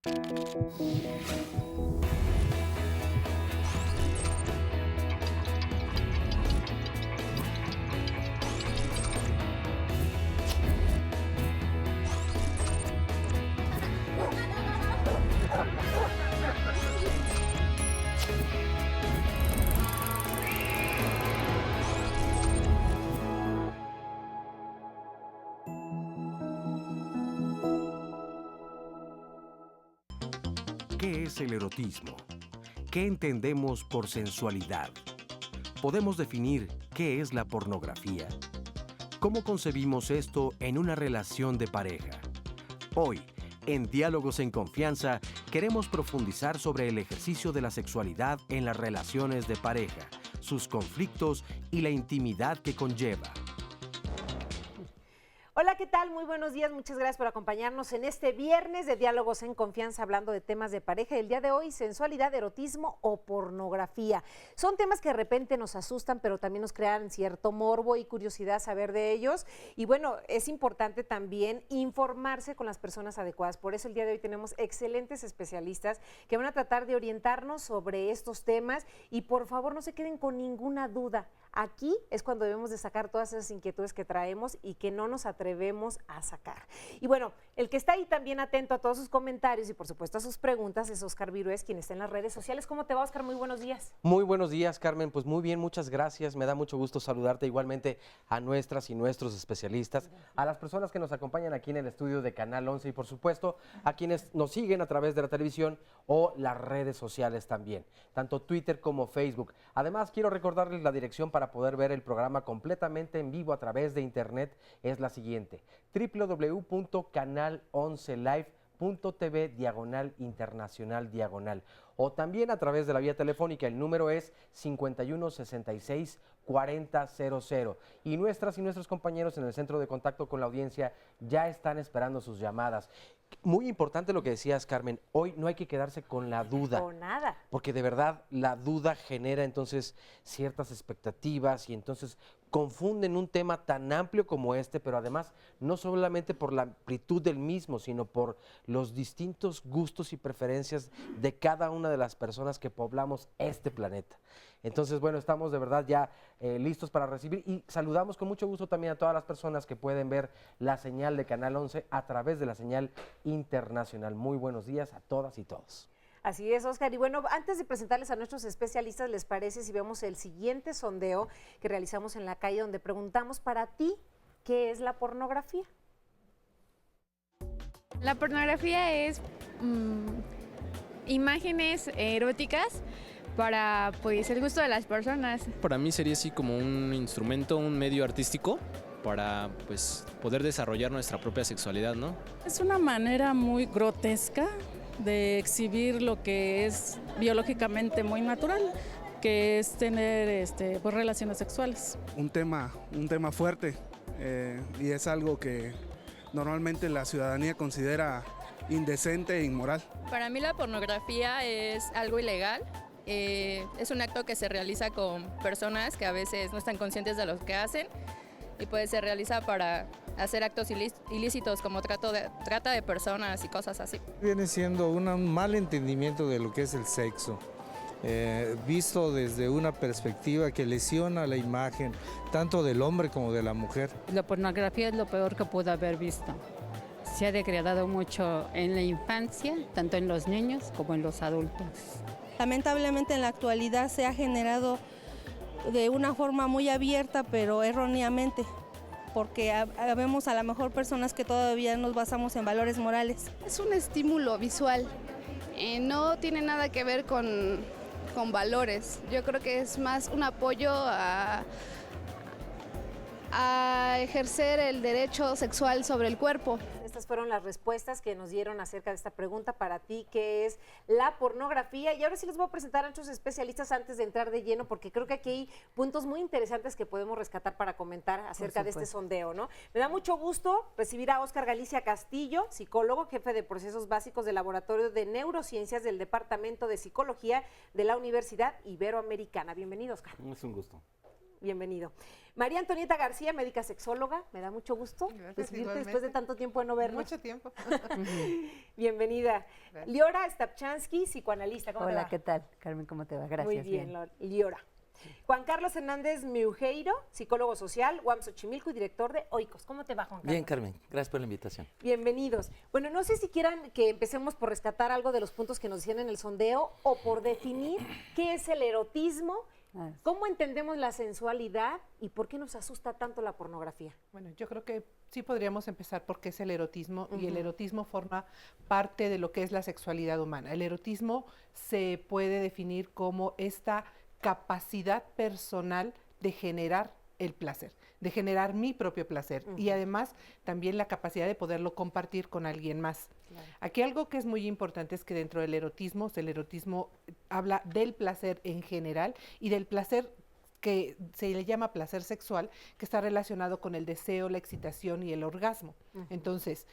¿Qué es el erotismo? ¿Qué entendemos por sensualidad? ¿Podemos definir qué es la pornografía? ¿Cómo concebimos esto en una relación de pareja? Hoy, en Diálogos en Confianza, queremos profundizar sobre el ejercicio de la sexualidad en las relaciones de pareja, sus conflictos y la intimidad que conlleva. Hola, ¿qué tal? Muy buenos días, muchas gracias por acompañarnos en este viernes de Diálogos en Confianza, hablando de temas de pareja. El día de hoy, sensualidad, erotismo o pornografía. Son temas que de repente nos asustan, pero también nos crean cierto morbo y curiosidad saber de ellos. Y bueno, es importante también informarse con las personas adecuadas. Por eso el día de hoy tenemos excelentes especialistas que van a tratar de orientarnos sobre estos temas. Y por favor, no se queden con ninguna duda. Aquí es cuando debemos de sacar todas esas inquietudes que traemos y que no nos atrevemos a sacar. Y bueno, el que está ahí también atento a todos sus comentarios y por supuesto a sus preguntas es Óscar Virués, quien está en las redes sociales. ¿Cómo te va, Óscar? Muy buenos días. Muy buenos días, Carmen. Pues muy bien, muchas gracias. Me da mucho gusto saludarte igualmente a nuestras y nuestros especialistas, a las personas que nos acompañan aquí en el estudio de Canal 11 y por supuesto a quienes nos siguen a través de la televisión o las redes sociales también, tanto Twitter como Facebook. Además, quiero recordarles la dirección para poder ver el programa completamente en vivo a través de internet. Es la siguiente: www.canal11live.tv/internacional/. O también a través de la vía telefónica, el número es 5166-4000. Y nuestras y nuestros compañeros en el centro de contacto con la audiencia ya están esperando sus llamadas. Muy importante lo que decías, Carmen, hoy no hay que quedarse con la duda. Con nada. Porque de verdad la duda genera entonces ciertas expectativas y entonces confunden un tema tan amplio como este, pero además no solamente por la amplitud del mismo, sino por los distintos gustos y preferencias de cada una de las personas que poblamos este planeta. Entonces, bueno, estamos de verdad ya listos para recibir y saludamos con mucho gusto también a todas las personas que pueden ver la señal de Canal 11 a través de la señal internacional. Muy buenos días a todas y todos. Así es, Óscar. Y bueno, antes de presentarles a nuestros especialistas, ¿les parece si vemos el siguiente sondeo que realizamos en la calle, donde preguntamos para ti, ¿qué es la pornografía? La pornografía es imágenes eróticas para pues el gusto de las personas. Para mí sería así como un instrumento, un medio artístico para pues poder desarrollar nuestra propia sexualidad, ¿no? Es una manera muy grotesca de exhibir lo que es biológicamente muy natural, que es tener pues, relaciones sexuales. Un tema fuerte y es algo que normalmente la ciudadanía considera indecente e inmoral. Para mí la pornografía es algo ilegal. Es un acto que se realiza con personas que a veces no están conscientes de lo que hacen y pues se realiza para hacer actos ilícitos como trata de personas y cosas así. Viene siendo un mal entendimiento de lo que es el sexo, visto desde una perspectiva que lesiona la imagen tanto del hombre como de la mujer. La pornografía es lo peor que pude haber visto. Se ha degradado mucho en la infancia, tanto en los niños como en los adultos. Lamentablemente en la actualidad se ha generado de una forma muy abierta, pero erróneamente, porque vemos a lo mejor personas que todavía nos basamos en valores morales. Es un estímulo visual, no tiene nada que ver con valores. Yo creo que es más un apoyo a ejercer el derecho sexual sobre el cuerpo. Estas fueron las respuestas que nos dieron acerca de esta pregunta para ti, ¿qué es la pornografía? Y ahora sí les voy a presentar a nuestros especialistas antes de entrar de lleno, porque creo que aquí hay puntos muy interesantes que podemos rescatar para comentar acerca de este sondeo, ¿no? Me da mucho gusto recibir a Óscar Galicia Castillo, psicólogo, jefe de procesos básicos del Laboratorio de Neurociencias del Departamento de Psicología de la Universidad Iberoamericana. Bienvenido, Óscar. Es un gusto. Bienvenido. María Antonieta García, médica sexóloga, me da mucho gusto recibirte después de tanto tiempo de no vernos. Mucho tiempo. Bienvenida. Gracias. Liora Stapchansky, psicoanalista. ¿Cómo te va? Hola, ¿qué tal? Carmen, ¿cómo te va? Gracias. Muy bien, Liora. Juan Carlos Hernández Miujeiro, psicólogo social, UAM Xochimilco y director de OICOS. ¿Cómo te va, Juan Carlos? Bien, Carmen, gracias por la invitación. Bienvenidos. Bueno, no sé si quieran que empecemos por rescatar algo de los puntos que nos decían en el sondeo o por definir qué es el erotismo, cómo entendemos la sensualidad y por qué nos asusta tanto la pornografía. Bueno, yo creo que sí podríamos empezar por qué es el erotismo, y el erotismo forma parte de lo que es la sexualidad humana. El erotismo se puede definir como esta capacidad personal de generar el placer, de generar mi propio placer y además también la capacidad de poderlo compartir con alguien más. Claro. Aquí algo que es muy importante es que dentro del erotismo, el erotismo habla del placer en general y del placer que se le llama placer sexual, que está relacionado con el deseo, la excitación y el orgasmo. Entonces,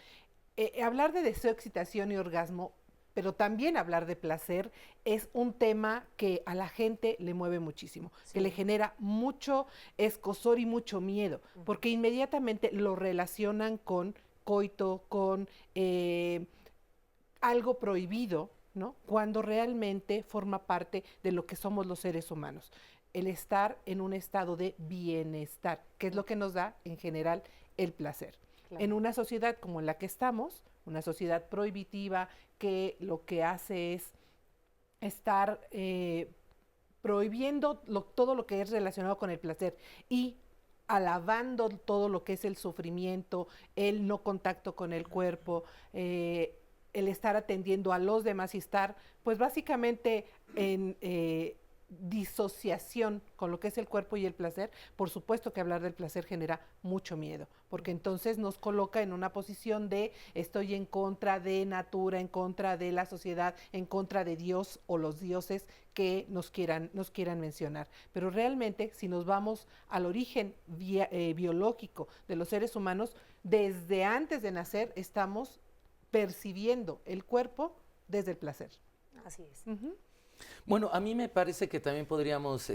hablar de deseo, excitación y orgasmo, pero también hablar de placer es un tema que a la gente le mueve muchísimo, que le genera mucho escozor y mucho miedo, porque inmediatamente lo relacionan con coito, con algo prohibido, ¿no? Cuando realmente forma parte de lo que somos los seres humanos. El estar en un estado de bienestar, que es lo que nos da en general el placer. Claro. En una sociedad como la que estamos, una sociedad prohibitiva que lo que hace es estar prohibiendo todo lo que es relacionado con el placer y alabando todo lo que es el sufrimiento, el no contacto con el cuerpo, el estar atendiendo a los demás y estar pues básicamente en disociación con lo que es el cuerpo y el placer. Por supuesto que hablar del placer genera mucho miedo, porque entonces nos coloca en una posición de estoy en contra de natura, en contra de la sociedad, en contra de Dios o los dioses que nos quieran mencionar. Pero realmente, si nos vamos al origen biológico de los seres humanos, desde antes de nacer estamos percibiendo el cuerpo desde el placer. Así es. Bueno, a mí me parece que también podríamos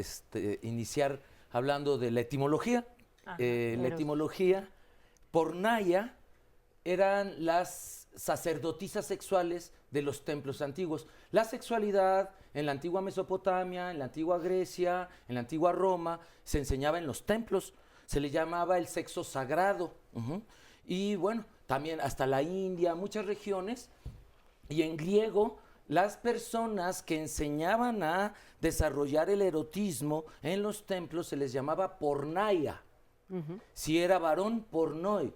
iniciar hablando de la etimología. La etimología, porneia, eran las sacerdotisas sexuales de los templos antiguos. La sexualidad en la antigua Mesopotamia, en la antigua Grecia, en la antigua Roma, se enseñaba en los templos. Se le llamaba el sexo sagrado. Y bueno, también hasta la India, muchas regiones. Y en griego, las personas que enseñaban a desarrollar el erotismo en los templos se les llamaba porneia. Si era varón, pornoi.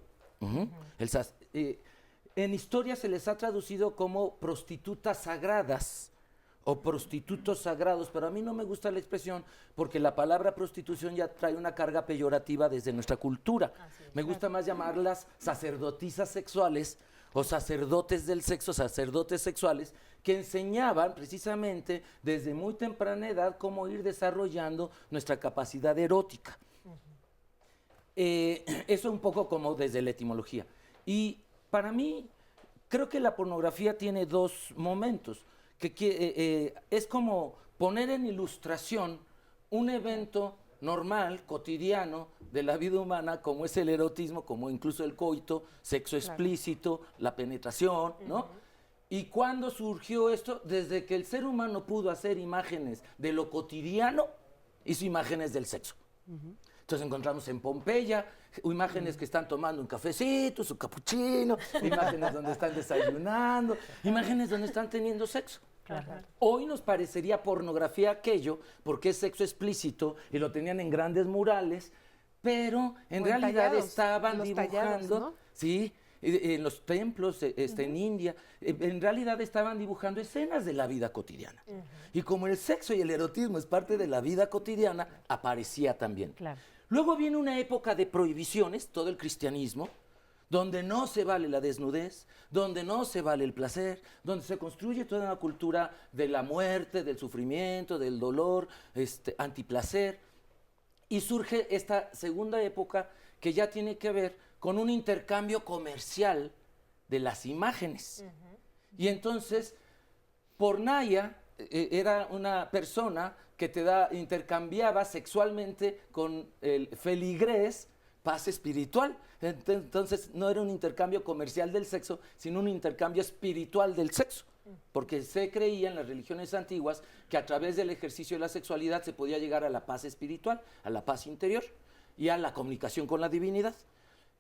En historia se les ha traducido como prostitutas sagradas o prostitutos sagrados, pero a mí no me gusta la expresión porque la palabra prostitución ya trae una carga peyorativa desde nuestra cultura. Me gusta más llamarlas sacerdotisas sexuales o sacerdotes del sexo, sacerdotes sexuales, que enseñaban precisamente desde muy temprana edad cómo ir desarrollando nuestra capacidad erótica. Eso un poco como desde la etimología. Y para mí, creo que la pornografía tiene dos momentos, que es como poner en ilustración un evento normal, cotidiano, de la vida humana, como es el erotismo, como incluso el coito, sexo explícito, la penetración, ¿no? ¿Y cuándo surgió esto? Desde que el ser humano pudo hacer imágenes de lo cotidiano, hizo imágenes del sexo. Entonces encontramos en Pompeya imágenes que están tomando un cafecito, su capuchino, imágenes donde están desayunando, imágenes donde están teniendo sexo. Hoy nos parecería pornografía aquello porque es sexo explícito y lo tenían en grandes murales, pero en realidad estaban dibujando, ¿no? Sí, en los templos, en India, en realidad estaban dibujando escenas de la vida cotidiana. Y como el sexo y el erotismo es parte de la vida cotidiana, aparecía también. Luego viene una época de prohibiciones, todo el cristianismo, donde no se vale la desnudez, donde no se vale el placer, donde se construye toda una cultura de la muerte, del sufrimiento, del dolor, antiplacer. Y surge esta segunda época que ya tiene que ver con un intercambio comercial de las imágenes. Y entonces, porneia era una persona que intercambiaba sexualmente con el feligrés paz espiritual. Entonces no era un intercambio comercial del sexo, sino un intercambio espiritual del sexo. Porque se creía en las religiones antiguas que a través del ejercicio de la sexualidad se podía llegar a la paz espiritual, a la paz interior y a la comunicación con la divinidad.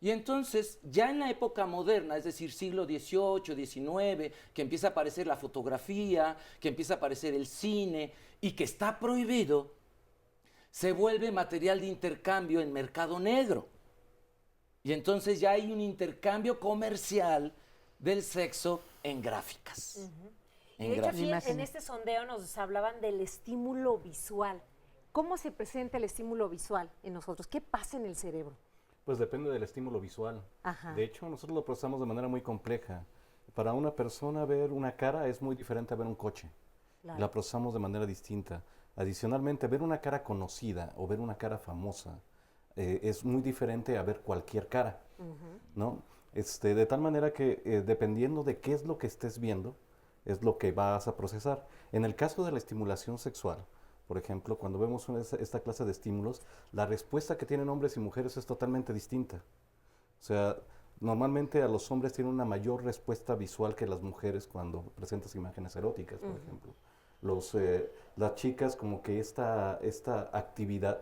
Y entonces, ya en la época moderna, es decir, siglo XVIII, XIX, que empieza a aparecer la fotografía, que empieza a aparecer el cine y que está prohibido, se vuelve material de intercambio en mercado negro. Y entonces ya hay un intercambio comercial del sexo en gráficas. Y de hecho, aquí en este sondeo nos hablaban del estímulo visual. ¿Cómo se presenta el estímulo visual en nosotros? ¿Qué pasa en el cerebro? Pues depende del estímulo visual. Ajá. De hecho, nosotros lo procesamos de manera muy compleja. Para una persona ver una cara es muy diferente a ver un coche. Claro. La procesamos de manera distinta. Adicionalmente, ver una cara conocida o ver una cara famosa es muy diferente a ver cualquier cara, ¿no? De tal manera que dependiendo de qué es lo que estés viendo, es lo que vas a procesar. En el caso de la estimulación sexual, por ejemplo, cuando vemos esta clase de estímulos, la respuesta que tienen hombres y mujeres es totalmente distinta. O sea, normalmente a los hombres tienen una mayor respuesta visual que las mujeres cuando presentas imágenes eróticas, por ejemplo. Las chicas como que esta actividad,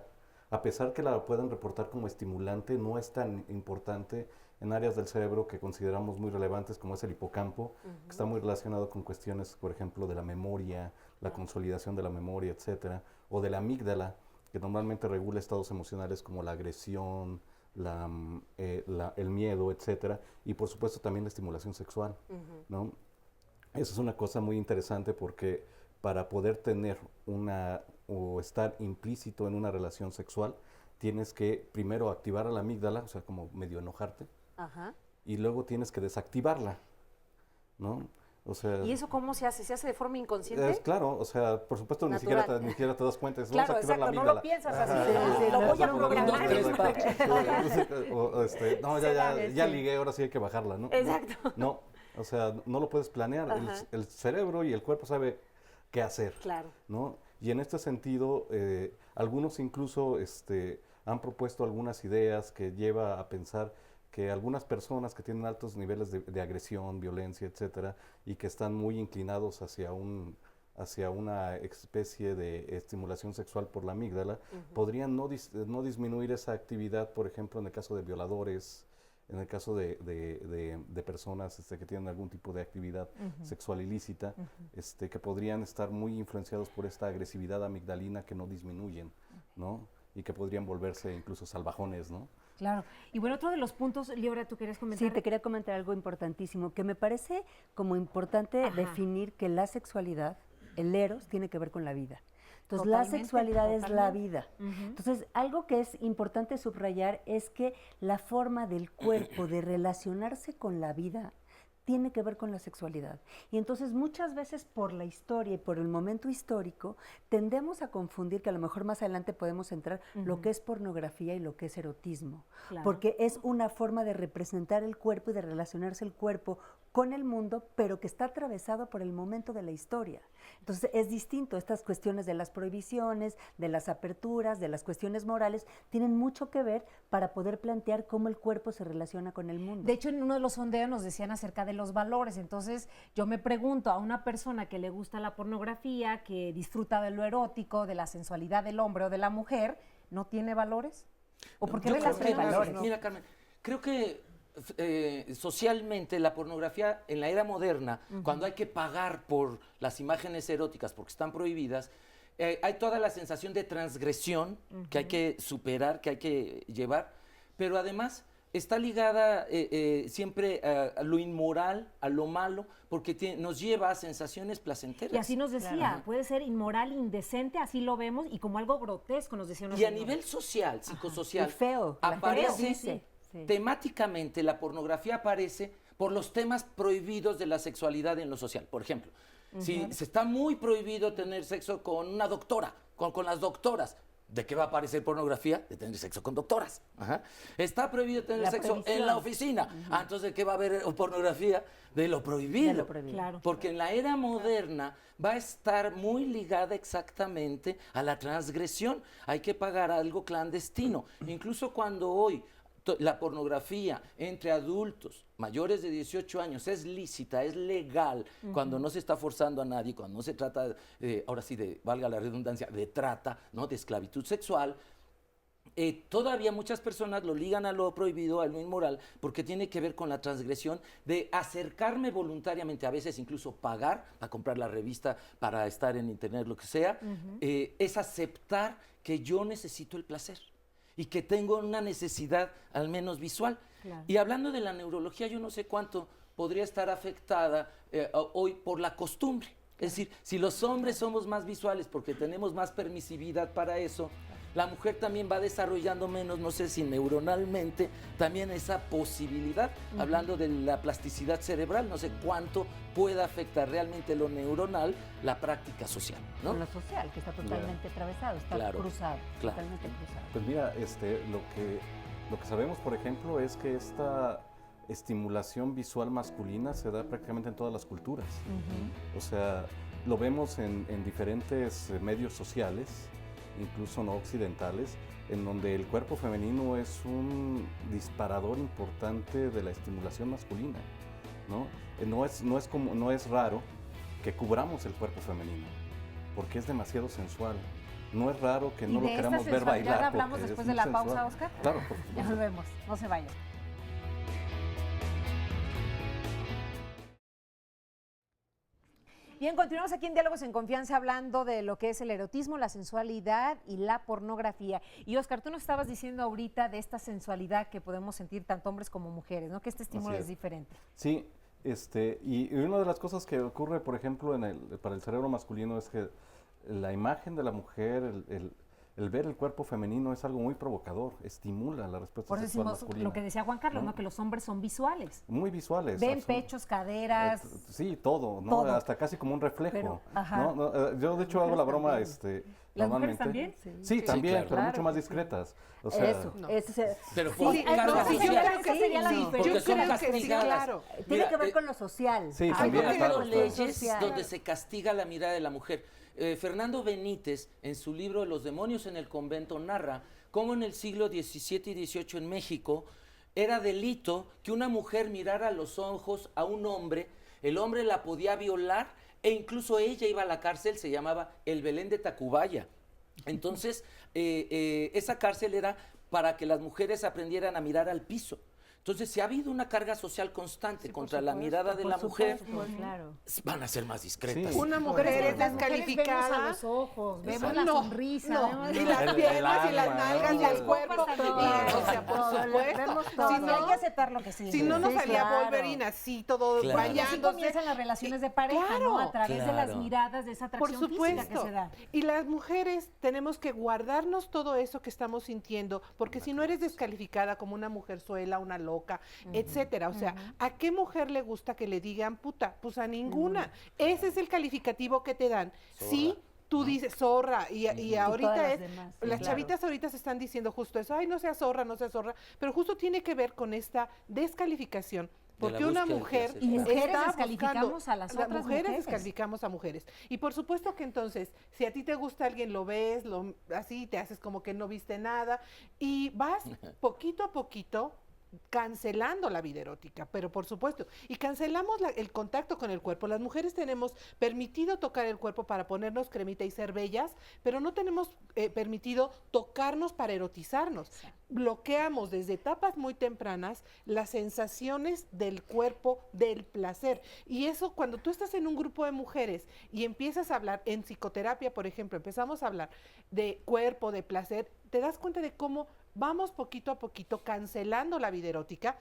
a pesar que la puedan reportar como estimulante, no es tan importante en áreas del cerebro que consideramos muy relevantes, como es el hipocampo, que está muy relacionado con cuestiones, por ejemplo, de la memoria, la consolidación de la memoria, etcétera, o de la amígdala, que normalmente regula estados emocionales como la agresión, el miedo, etcétera, y por supuesto también la estimulación sexual, ¿no? Eso es una cosa muy interesante porque para poder tener o estar implícito en una relación sexual, tienes que primero activar a la amígdala, o sea, como medio enojarte, y luego tienes que desactivarla, ¿no? O sea, ¿y eso cómo se hace? ¿Se hace de forma inconsciente? Claro, o sea, por supuesto ni siquiera te das cuenta. Claro, exacto, no lo piensas así, lo voy a programar. No, ya ligué, ahora sí hay que bajarla, ¿no? Exacto. No, o sea, no lo puedes planear. El cerebro y el cuerpo sabe qué hacer, claro, ¿no? Y en este sentido, algunos incluso han propuesto algunas ideas que lleva a pensar que algunas personas que tienen altos niveles de agresión, violencia, etcétera, y que están muy inclinados hacia una especie de estimulación sexual por la amígdala, podrían no disminuir esa actividad, por ejemplo, en el caso de violadores, en el caso de personas que tienen algún tipo de actividad sexual ilícita, que podrían estar muy influenciados por esta agresividad amigdalina que no disminuyen, ¿no? Y que podrían volverse incluso salvajones, ¿no? Claro. Y bueno, otro de los puntos, Liora, ¿tú querías comentar? Sí, te quería comentar algo importantísimo, que me parece como importante definir que la sexualidad, el eros, tiene que ver con la vida. Entonces, la sexualidad es la vida. Entonces, algo que es importante subrayar es que la forma del cuerpo de relacionarse con la vida tiene que ver con la sexualidad. Y entonces muchas veces por la historia y por el momento histórico tendemos a confundir, que a lo mejor más adelante podemos entrar, lo que es pornografía y lo que es erotismo. Claro. Porque es una forma de representar el cuerpo y de relacionarse el cuerpo con el mundo, pero que está atravesado por el momento de la historia. Entonces es distinto. Estas cuestiones de las prohibiciones, de las aperturas, de las cuestiones morales, tienen mucho que ver para poder plantear cómo el cuerpo se relaciona con el mundo. De hecho, en uno de los sondeos nos decían acerca de los valores. Entonces, yo me pregunto a una persona que le gusta la pornografía, que disfruta de lo erótico, de la sensualidad del hombre o de la mujer, ¿no tiene valores? ¿O por qué relaciona valores? Mira, Carmen, creo que socialmente la pornografía en la era moderna, cuando hay que pagar por las imágenes eróticas porque están prohibidas, hay toda la sensación de transgresión que hay que superar, que hay que llevar, pero además está ligada siempre a lo inmoral, a lo malo, porque nos lleva a sensaciones placenteras. Y así nos decía, puede ser inmoral, indecente, así lo vemos, y como algo grotesco, nos decía. Y a nivel social, psicosocial, feo, aparece temáticamente, la pornografía aparece por los temas prohibidos de la sexualidad en lo social. Por ejemplo, si se está muy prohibido tener sexo con una doctora, con las doctoras, ¿De qué va a aparecer pornografía? De tener sexo con doctoras. Ajá. Está prohibido tener sexo en la oficina. Entonces, ¿de qué va a haber pornografía? De lo prohibido. De lo prohibido. Claro. Porque en la era moderna va a estar muy ligada exactamente a la transgresión. Hay que pagar algo clandestino. Incluso cuando hoy la pornografía entre adultos mayores de 18 años es lícita, es legal, cuando no se está forzando a nadie, cuando no se trata, ahora sí, valga la redundancia, de trata, ¿no? De esclavitud sexual, todavía muchas personas lo ligan a lo prohibido, a lo inmoral, porque tiene que ver con la transgresión de acercarme voluntariamente, a veces incluso pagar para comprar la revista, para estar en internet, lo que sea, es aceptar que yo necesito el placer y que tengo una necesidad al menos visual. Claro. Y hablando de la neurología, yo no sé cuánto podría estar afectada hoy por la costumbre. Es decir, si los hombres somos más visuales porque tenemos más permisividad para eso, la mujer también va desarrollando menos, no sé si neuronalmente, también esa posibilidad, hablando de la plasticidad cerebral, no sé cuánto pueda afectar realmente lo neuronal, la práctica social, ¿no? Con lo social, que está totalmente atravesado, está cruzado, totalmente cruzado. Pues mira, lo que sabemos, por ejemplo, es que esta estimulación visual masculina se da prácticamente en todas las culturas. O sea, lo vemos en diferentes medios sociales, incluso no occidentales, en donde el cuerpo femenino es un disparador importante de la estimulación masculina, ¿no? No es raro que cubramos el cuerpo femenino, porque es demasiado sensual. No es raro que no lo queramos ver bailar. ¿Ya hablamos después de la pausa, Oscar? Claro, por supuesto. Ya volvemos, no se vayan. Bien, continuamos aquí en Diálogos en Confianza hablando de lo que es el erotismo, la sensualidad y la pornografía. Y Oscar, tú nos estabas diciendo ahorita de esta sensualidad que podemos sentir tanto hombres como mujeres, ¿no? Que este estímulo es diferente. Sí, y una de las cosas que ocurre, por ejemplo, para el cerebro masculino es que la imagen de la mujer, el ver el cuerpo femenino es algo muy provocador, estimula la respuesta Por eso sexual decimos masculina. lo que decía Juan Carlos, ¿no? Que los hombres son visuales. Muy visuales. Ven pechos, caderas. Sí, todo, ¿no? Todo. Hasta casi como un reflejo. Pero, ¿no? Yo de hecho hago la broma, ¿Las normalmente. mujeres también? Sí, también, claro, pero mucho más sí. discretas. O sea, Pero sí, por carga sí, social. yo creo que sería la Porque diferencia. son castigadas. Sí, claro. Tiene que ver con lo social. Sí, Hay también, claro, leyes social. donde se castiga la mirada de la mujer. Fernando Benítez, en su libro Los demonios en el convento, narra cómo en el siglo XVII y XVIII en México era delito que una mujer mirara a los ojos a un hombre, el hombre la podía violar e incluso ella iba a la cárcel, se llamaba el Belén de Tacubaya. Entonces, esa cárcel era para que las mujeres aprendieran a mirar al piso. Entonces, si ha habido una carga social constante contra la mirada de la mujer, van a ser más discretas. Sí. Una mujer es descalificada. Vemos a los ojos, vemos Exacto. la sonrisa. No. Y las piernas, y las nalgas, y el cuerpo. O sea, por supuesto. Si no, hay que aceptar lo que sí. Si no, nos salía Wolverine así, todo Así comienzan las relaciones de pareja, ¿no? A través de las miradas, de esa atracción física que se da. Y las mujeres tenemos que guardarnos todo eso que estamos sintiendo, porque si no eres descalificada como una mujerzuela, una loca, etcétera. O sea, ¿a qué mujer le gusta que le digan puta? Pues a ninguna. Ese es el calificativo que te dan. Sí, tú dices zorra y ahorita las chavitas ahorita se están diciendo justo eso, ay, no seas zorra, pero justo tiene que ver con esta descalificación. Porque una mujer y mujeres está descalificamos a las otras mujeres. Descalificamos a mujeres. Y por supuesto que entonces, si a ti te gusta alguien, lo ves, así te haces como que no viste nada y vas poquito a poquito cancelando la vida erótica, pero por supuesto, y cancelamos el contacto con el cuerpo. Las mujeres tenemos permitido tocar el cuerpo para ponernos cremita y ser bellas, pero no tenemos permitido tocarnos para erotizarnos. Bloqueamos desde etapas muy tempranas las sensaciones del cuerpo, del placer. Y eso, cuando tú estás en un grupo de mujeres y empiezas a hablar, en psicoterapia, por ejemplo, empezamos a hablar de cuerpo, de placer, te das cuenta de cómo vamos poquito a poquito cancelando la vida erótica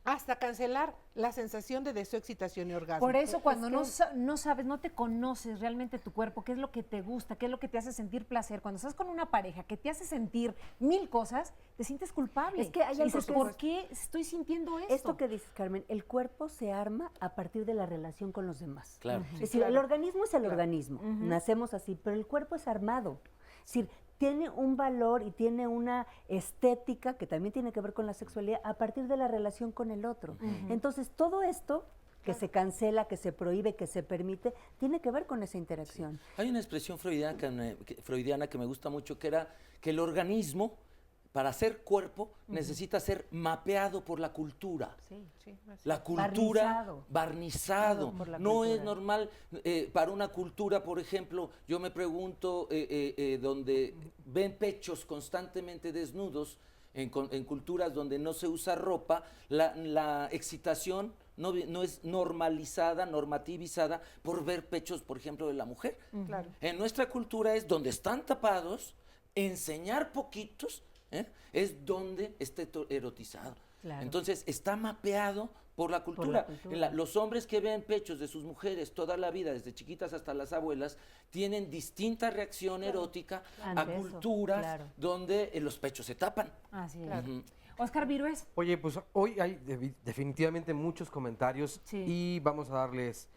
hasta cancelar la sensación de deseo, excitación y orgasmo. Por eso cuando no sabes, no te conoces realmente tu cuerpo, qué es lo que te gusta, qué es lo que te hace sentir placer, cuando estás con una pareja que te hace sentir 1000 cosas, te sientes culpable. Es que hay algo dices, que ¿por qué estoy sintiendo esto? Esto que dices, Carmen, el cuerpo se arma a partir de la relación con los demás. Claro. Es decir, el organismo es el organismo, nacemos así, pero el cuerpo es armado. Es decir, tiene un valor y tiene una estética que también tiene que ver con la sexualidad a partir de la relación con el otro. Entonces, todo esto que se cancela, que se prohíbe, que se permite, tiene que ver con esa interacción. Hay una expresión freudiana que me gusta mucho, que era que el organismo, para ser cuerpo, necesita ser mapeado por la cultura. La cultura, barnizado. No es normal para una cultura, por ejemplo, yo me pregunto, donde ven pechos constantemente desnudos, en culturas donde no se usa ropa, la excitación no es normalizada, normativizada por ver pechos, por ejemplo, de la mujer. En nuestra cultura es donde están tapados, enseñar poquitos, es donde está erotizado. Entonces está mapeado por la cultura. Los hombres que ven pechos de sus mujeres toda la vida, desde chiquitas hasta las abuelas, tienen distinta reacción erótica a culturas donde los pechos se tapan. Así es. Oscar Virués. Oye, pues hoy hay definitivamente muchos comentarios y vamos a darles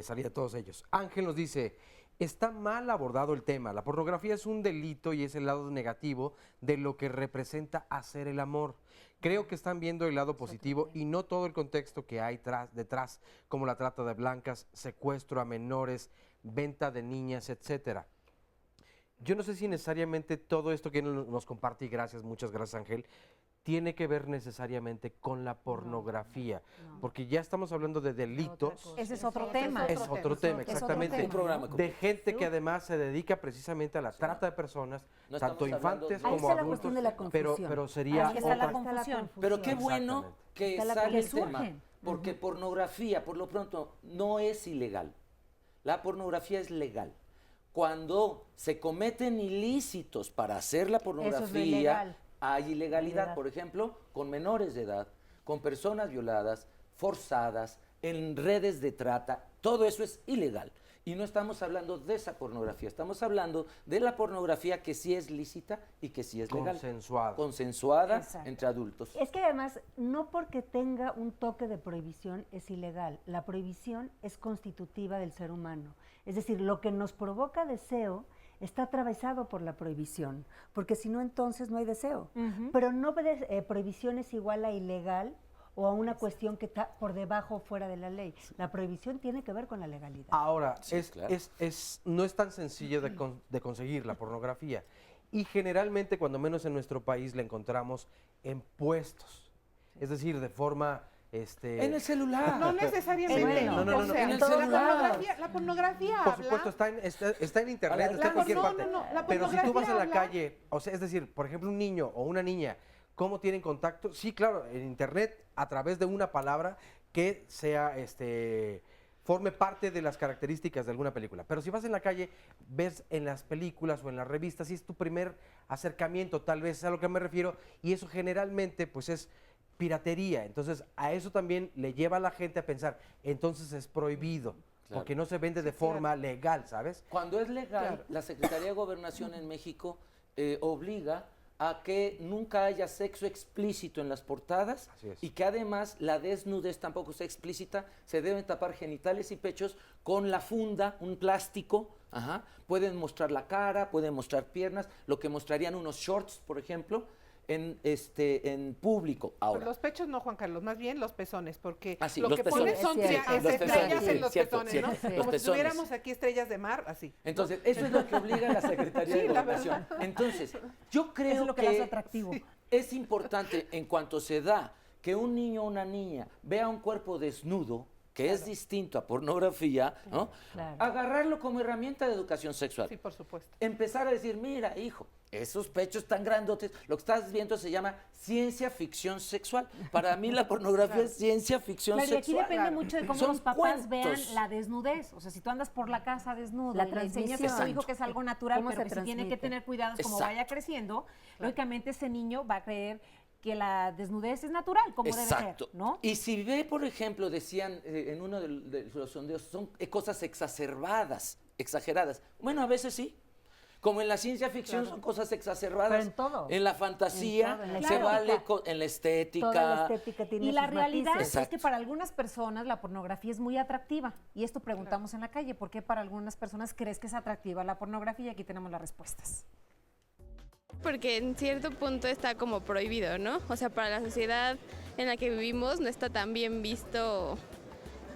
salida a todos ellos. Ángel nos dice: está mal abordado el tema. La pornografía es un delito y es el lado negativo de lo que representa hacer el amor. Creo que están viendo el lado positivo y no todo el contexto que hay detrás, como la trata de blancas, secuestro a menores, venta de niñas, etcétera. Yo no sé si necesariamente todo esto que nos comparte, y gracias, muchas gracias, Ángel, tiene que ver necesariamente con la pornografía, porque ya estamos hablando de delitos. Ese es otro tema. Es otro tema, exactamente. De gente que además se dedica precisamente a la trata de personas, tanto infantes como adultos, pero sería la confusión. Pero qué bueno que sale el tema, porque pornografía, por lo pronto, no es ilegal. La pornografía es legal. Cuando se cometen ilícitos para hacer la pornografía, hay ilegalidad, por ejemplo, con menores de edad, con personas violadas, forzadas, en redes de trata, todo eso es ilegal. Y no estamos hablando de esa pornografía, estamos hablando de la pornografía que sí es lícita y que sí es legal. Consensuada entre adultos. Es que además, no porque tenga un toque de prohibición es ilegal. La prohibición es constitutiva del ser humano. Es decir, lo que nos provoca deseo está atravesado por la prohibición, porque si no, entonces no hay deseo. Pero no prohibición es igual a ilegal o a una cuestión que está por debajo o fuera de la ley. La prohibición tiene que ver con la legalidad. Ahora, no es tan sencillo de conseguir la pornografía. Y generalmente, cuando menos en nuestro país, la encontramos en puestos. Es decir, de forma... En el celular. No necesariamente. No, en el celular. La pornografía por supuesto, está en internet, está en cualquier parte. Pero si tú vas a la calle, o sea, es decir, por ejemplo, un niño o una niña, ¿cómo tienen contacto? Sí, claro, en internet, a través de una palabra que sea, forme parte de las características de alguna película. Pero si vas en la calle, ves en las películas o en las revistas, y es tu primer acercamiento, tal vez es a lo que me refiero, y eso generalmente, pues es piratería. Entonces, a eso también le lleva a la gente a pensar, entonces es prohibido, porque no se vende de forma legal, ¿sabes? Cuando es legal, la Secretaría de Gobernación en México obliga a que nunca haya sexo explícito en las portadas y que además la desnudez tampoco sea explícita, se deben tapar genitales y pechos con la funda, un plástico, pueden mostrar la cara, pueden mostrar piernas, lo que mostrarían unos shorts, por ejemplo, en público. Ahora, pues los pechos no, Juan Carlos, más bien los pezones, porque lo que ponen son estrellas en los pezones, ¿no? Como si tuviéramos aquí estrellas de mar, así. Entonces, eso es lo que obliga a la Secretaría de Gobernación. Entonces, yo creo que es importante, en cuanto se da que un niño o una niña vea un cuerpo desnudo, que es distinto a pornografía, ¿no? Agarrarlo como herramienta de educación sexual. Sí, por supuesto. Empezar a decir, mira, hijo, esos pechos tan grandotes, lo que estás viendo se llama ciencia ficción sexual. Para mí la pornografía es ciencia ficción sexual. Y aquí depende mucho de cómo los papás vean la desnudez. O sea, si tú andas por la casa desnudo y le enseñas a tu hijo que es algo natural, pero que sí tiene que tener cuidados como vaya creciendo, lógicamente ese niño va a creer que la desnudez es natural, como debe ser, ¿no? Y si ve, por ejemplo, decían en uno de los sondeos, son cosas exacerbadas. Bueno, a veces sí. Como en la ciencia ficción son cosas exacerbadas. Pero en todo. En la fantasía se vale en la estética. Toda la estética tiene y la sus realidad matices. es que para algunas personas la pornografía es muy atractiva. Y esto preguntamos en la calle, ¿por qué para algunas personas crees que es atractiva la pornografía? Y aquí tenemos las respuestas. Porque en cierto punto está como prohibido, ¿no? O sea, para la sociedad en la que vivimos no está tan bien visto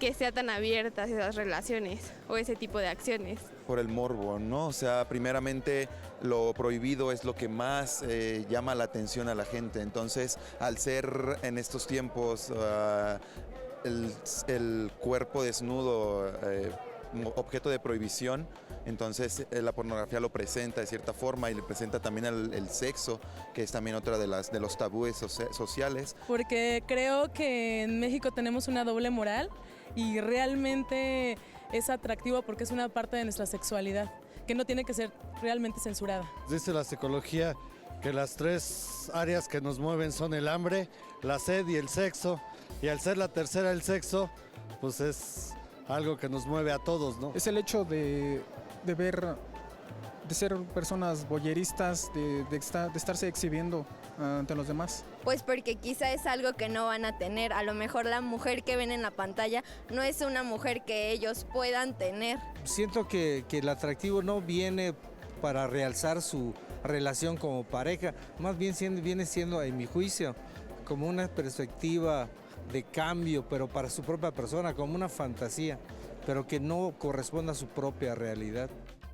que sea tan abiertas esas relaciones o ese tipo de acciones. Por el morbo, ¿no? O sea, primeramente lo prohibido es lo que más llama la atención a la gente. Entonces, al ser en estos tiempos el cuerpo desnudo objeto de prohibición, entonces la pornografía lo presenta de cierta forma y le presenta también el sexo, que es también otra de los tabúes sociales. Porque creo que en México tenemos una doble moral y realmente es atractivo porque es una parte de nuestra sexualidad que no tiene que ser realmente censurada. Dice la psicología que las 3 áreas que nos mueven son el hambre, la sed y el sexo, y al ser la tercera el sexo, pues es algo que nos mueve a todos, ¿no? Es el hecho de ver, de ser personas voyeristas, de estarse exhibiendo ante los demás. Pues porque quizá es algo que no van a tener. A lo mejor la mujer que ven en la pantalla no es una mujer que ellos puedan tener. Siento que el atractivo no viene para realzar su relación como pareja, más bien viene siendo, en mi juicio, como una perspectiva de cambio, pero para su propia persona, como una fantasía, pero que no corresponde a su propia realidad.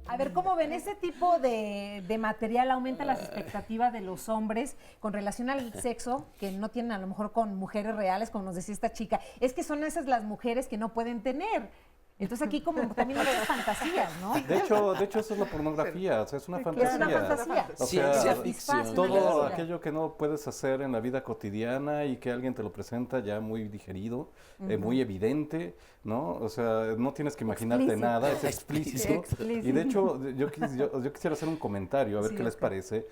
A ver, ¿cómo ven? ¿Ese tipo de material aumenta las expectativas de los hombres con relación al sexo que no tienen a lo mejor con mujeres reales, como nos decía esta chica? Es que son esas las mujeres que no pueden tener. Entonces aquí como también hay fantasías, ¿no? De hecho eso es la pornografía, o sea, es una fantasía. Es una fantasía. O Ciencia sea, ficción. todo aquello que no puedes hacer en la vida cotidiana y que alguien te lo presenta ya muy digerido, muy evidente, ¿no? O sea, no tienes que imaginarte nada, es explícito. Y de hecho, yo quisiera hacer un comentario, a ver qué les parece.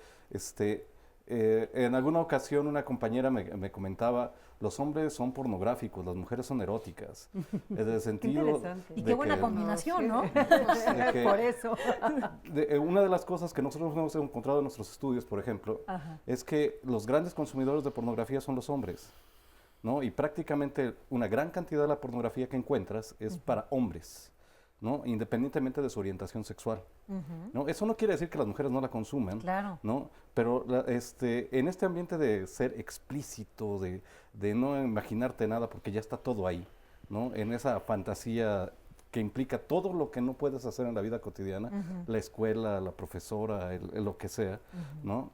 En alguna ocasión una compañera me comentaba, los hombres son pornográficos, las mujeres son eróticas. En el sentido y qué buena combinación, ¿no? Por eso. Una de las cosas que nosotros hemos encontrado en nuestros estudios, por ejemplo, es que los grandes consumidores de pornografía son los hombres, ¿no? Y prácticamente una gran cantidad de la pornografía que encuentras es para hombres, ¿no? Independientemente de su orientación sexual, ¿no? Eso no quiere decir que las mujeres no la consumen, ¿no? Pero en este ambiente de ser explícito, de no imaginarte nada porque ya está todo ahí, ¿no? En esa fantasía que implica todo lo que no puedes hacer en la vida cotidiana, la escuela, la profesora, lo que sea, ¿no?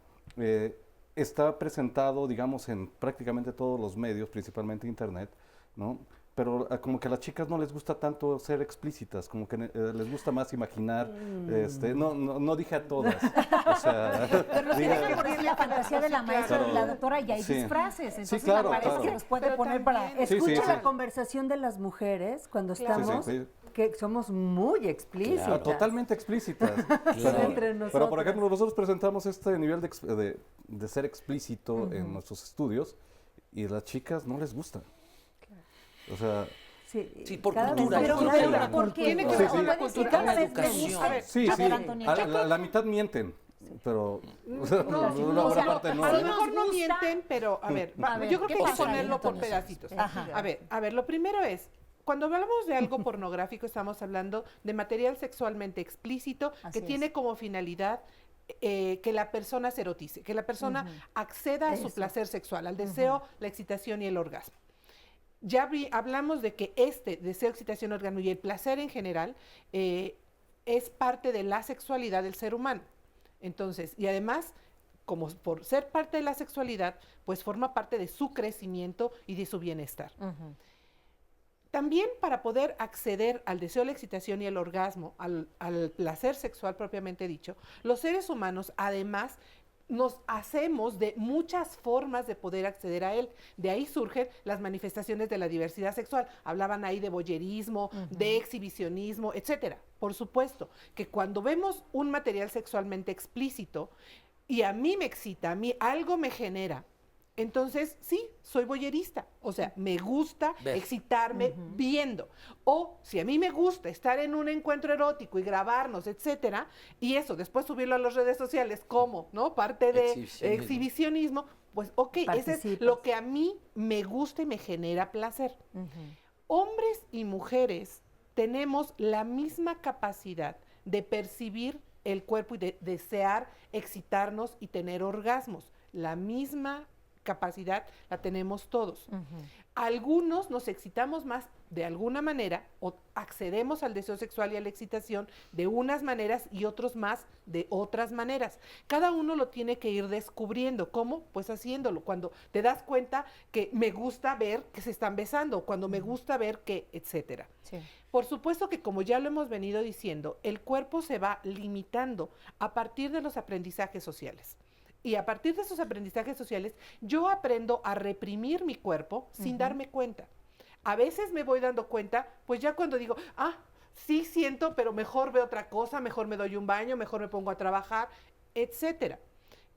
Está presentado, digamos, en prácticamente todos los medios, principalmente internet, ¿no? Pero como que a las chicas no les gusta tanto ser explícitas, como que les gusta más imaginar, no dije a todas, o sea... Pero no tiene que poner la fantasía de la maestra o la doctora y hay disfraces, entonces claro, me parece que nos puede poner para... Escucha la conversación de las mujeres cuando estamos, que somos muy explícitas. Totalmente explícitas. Pero por ejemplo, nosotros presentamos este nivel de ser explícito en nuestros estudios y a las chicas no les gusta. O sea... Sí, por cultura. Pero ¿por qué? Tiene que ver con la cultura, con la educación. Sí, la mitad mienten, pero una buena parte no. A lo mejor no mienten, pero a ver, yo creo que hay que ponerlo por pedacitos. A ver, lo primero es, cuando hablamos de algo pornográfico, estamos hablando de material sexualmente explícito que tiene como finalidad que la persona se erotice, que la persona acceda a su placer sexual, al deseo, la excitación y el orgasmo. Ya hablamos de que este deseo, excitación, orgasmo y el placer en general es parte de la sexualidad del ser humano. Entonces, y además, como por ser parte de la sexualidad, pues forma parte de su crecimiento y de su bienestar. También para poder acceder al deseo, la excitación y el orgasmo, al placer sexual propiamente dicho, los seres humanos además nos hacemos de muchas formas de poder acceder a él. De ahí surgen las manifestaciones de la diversidad sexual. Hablaban ahí de voyerismo, de exhibicionismo, etcétera. Por supuesto que cuando vemos un material sexualmente explícito y a mí me excita, a mí algo me genera, entonces sí, soy voyerista. O sea, me gusta excitarme viendo. O si a mí me gusta estar en un encuentro erótico y grabarnos, etcétera, y eso después subirlo a las redes sociales como, ¿no? Parte de exhibicionismo, pues ok, ese es lo que a mí me gusta y me genera placer. Hombres y mujeres tenemos la misma capacidad de percibir el cuerpo y de desear excitarnos y tener orgasmos. La misma capacidad la tenemos todos. Algunos nos excitamos más de alguna manera o accedemos al deseo sexual y a la excitación de unas maneras y otros más de otras maneras. Cada uno lo tiene que ir descubriendo. ¿Cómo? Pues haciéndolo. Cuando te das cuenta que me gusta ver que se están besando, cuando me gusta ver que, etcétera. Sí. Por supuesto que, como ya lo hemos venido diciendo, el cuerpo se va limitando a partir de los aprendizajes sociales. Y a partir de esos aprendizajes sociales, yo aprendo a reprimir mi cuerpo sin darme cuenta. A veces me voy dando cuenta, pues ya cuando digo, sí siento, pero mejor veo otra cosa, mejor me doy un baño, mejor me pongo a trabajar, etcétera.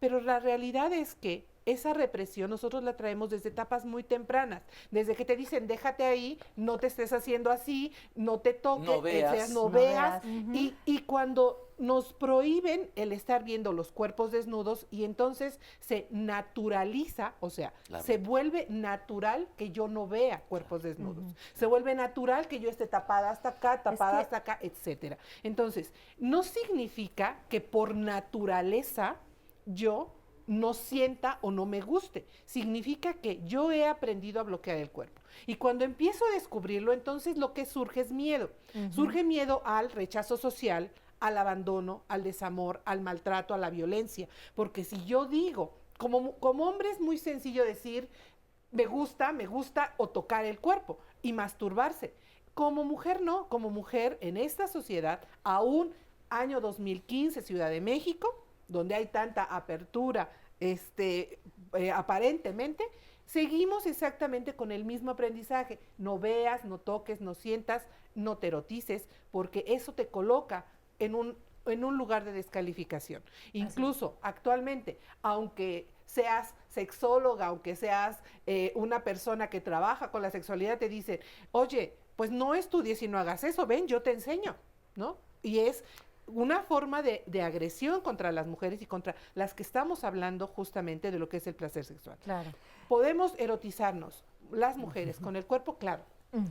Pero la realidad es que esa represión nosotros la traemos desde etapas muy tempranas, desde que te dicen, déjate ahí, no te estés haciendo así, no te toques, no veas. Y cuando nos prohíben el estar viendo los cuerpos desnudos y entonces se naturaliza, o sea, se vuelve natural que yo no vea cuerpos desnudos. Se vuelve natural que yo esté tapada hasta acá, tapada hasta acá, etcétera. Entonces, no significa que por naturaleza yo no sienta o no me guste. Significa que yo he aprendido a bloquear el cuerpo. Y cuando empiezo a descubrirlo, entonces lo que surge es miedo. Surge miedo al rechazo social, al abandono, al desamor, al maltrato, a la violencia. Porque si yo digo, como hombre es muy sencillo decir, me gusta o tocar el cuerpo y masturbarse. Como mujer no, como mujer en esta sociedad, aún año 2015, Ciudad de México, donde hay tanta apertura, aparentemente, seguimos exactamente con el mismo aprendizaje. No veas, no toques, no sientas, no te erotices, porque eso te coloca en un lugar de descalificación. Incluso actualmente, aunque seas sexóloga, aunque seas una persona que trabaja con la sexualidad, te dicen, oye, pues no estudies y no hagas eso, ven, yo te enseño, ¿no? Y es una forma de agresión contra las mujeres y contra las que estamos hablando justamente de lo que es el placer sexual. Claro. Podemos erotizarnos, las mujeres, con el cuerpo, claro,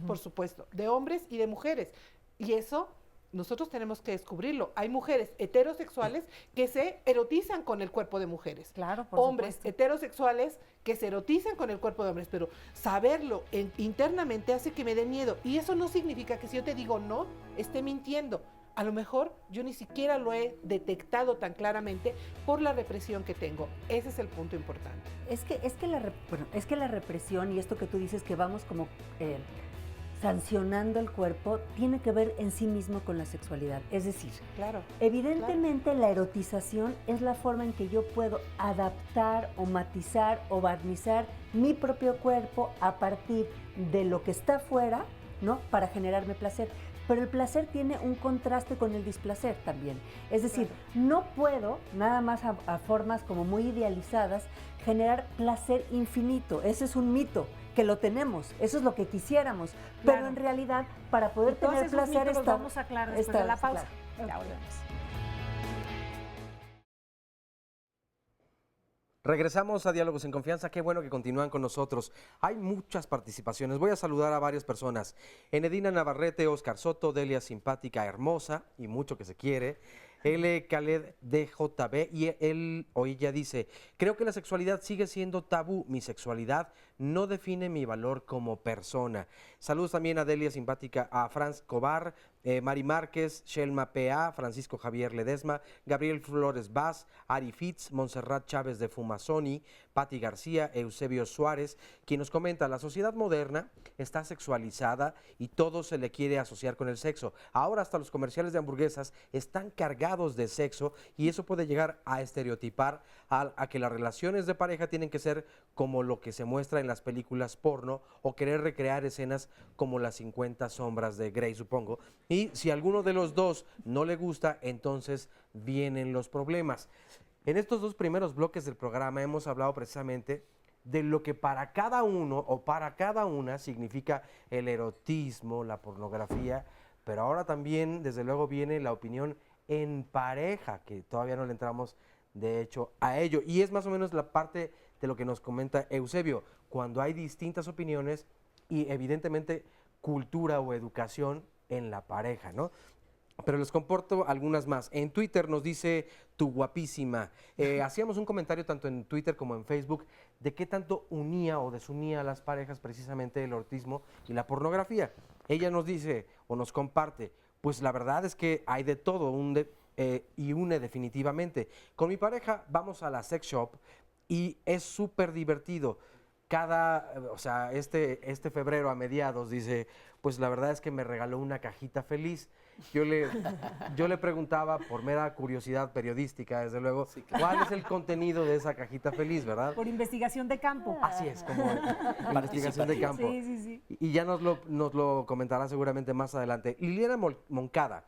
por supuesto, de hombres y de mujeres. Y eso nosotros tenemos que descubrirlo. Hay mujeres heterosexuales que se erotizan con el cuerpo de mujeres. Claro, por hombres supuesto. heterosexuales que se erotizan con el cuerpo de hombres, pero saberlo internamente hace que me dé miedo. Y eso no significa que si yo te digo no, esté mintiendo. A lo mejor yo ni siquiera lo he detectado tan claramente por la represión que tengo. Ese es el punto importante. Es que la represión y esto que tú dices que vamos como sancionando el cuerpo tiene que ver en sí mismo con la sexualidad. Es decir, evidentemente la erotización es la forma en que yo puedo adaptar o matizar o barnizar mi propio cuerpo a partir de lo que está afuera, ¿no? Para generarme placer. Pero el placer tiene un contraste con el displacer también. Es decir, no puedo, nada más a formas como muy idealizadas, generar placer infinito. Ese es un mito, que lo tenemos, eso es lo que quisiéramos. Pero en realidad, para poder tener placer... Los vamos a aclarar después de la pausa. Claro. Ya volvemos. Regresamos a Diálogos en Confianza, qué bueno que continúan con nosotros. Hay muchas participaciones, voy a saludar a varias personas. Enedina Navarrete, Oscar Soto, Delia Simpática, Hermosa y mucho que se quiere. L. Khaled DJB y él o ella dice, creo que la sexualidad sigue siendo tabú, mi sexualidad no define mi valor como persona. Saludos también a Delia Simpática, a Franz Cobar, Mari Márquez, Shelma P.A., Francisco Javier Ledesma, Gabriel Flores Vaz, Ari Fitz, Montserrat Chávez de Fumazoni, Patti García, Eusebio Suárez, quien nos comenta, la sociedad moderna está sexualizada y todo se le quiere asociar con el sexo. Ahora hasta los comerciales de hamburguesas están cargados de sexo y eso puede llegar a estereotipar a que las relaciones de pareja tienen que ser como lo que se muestra en las películas porno o querer recrear escenas como las 50 sombras de Grey, supongo. Y si a alguno de los dos no le gusta, entonces vienen los problemas. En estos dos primeros bloques del programa hemos hablado precisamente de lo que para cada uno o para cada una significa el erotismo, la pornografía, pero ahora también, desde luego, viene la opinión en pareja, que todavía no le entramos, de hecho, a ello. Y es más o menos la parte de lo que nos comenta Eusebio, cuando hay distintas opiniones y evidentemente cultura o educación en la pareja, ¿no? pero les comporto algunas más. En Twitter nos dice Tu Guapísima. Hacíamos un comentario tanto en Twitter como en Facebook de qué tanto unía o desunía a las parejas precisamente el erotismo y la pornografía. Ella nos dice o nos comparte, pues la verdad es que hay de todo y une definitivamente. Con mi pareja vamos a la sex shop y es súper divertido. O sea, este febrero a mediados, dice, pues la verdad es que me regaló una cajita feliz. Yo le preguntaba, por mera curiosidad periodística, desde luego, ¿cuál es el contenido de esa cajita feliz, verdad? Por investigación de campo. Así es, como investigación de campo. Sí. Y ya nos lo comentará seguramente más adelante. Liliana Moncada.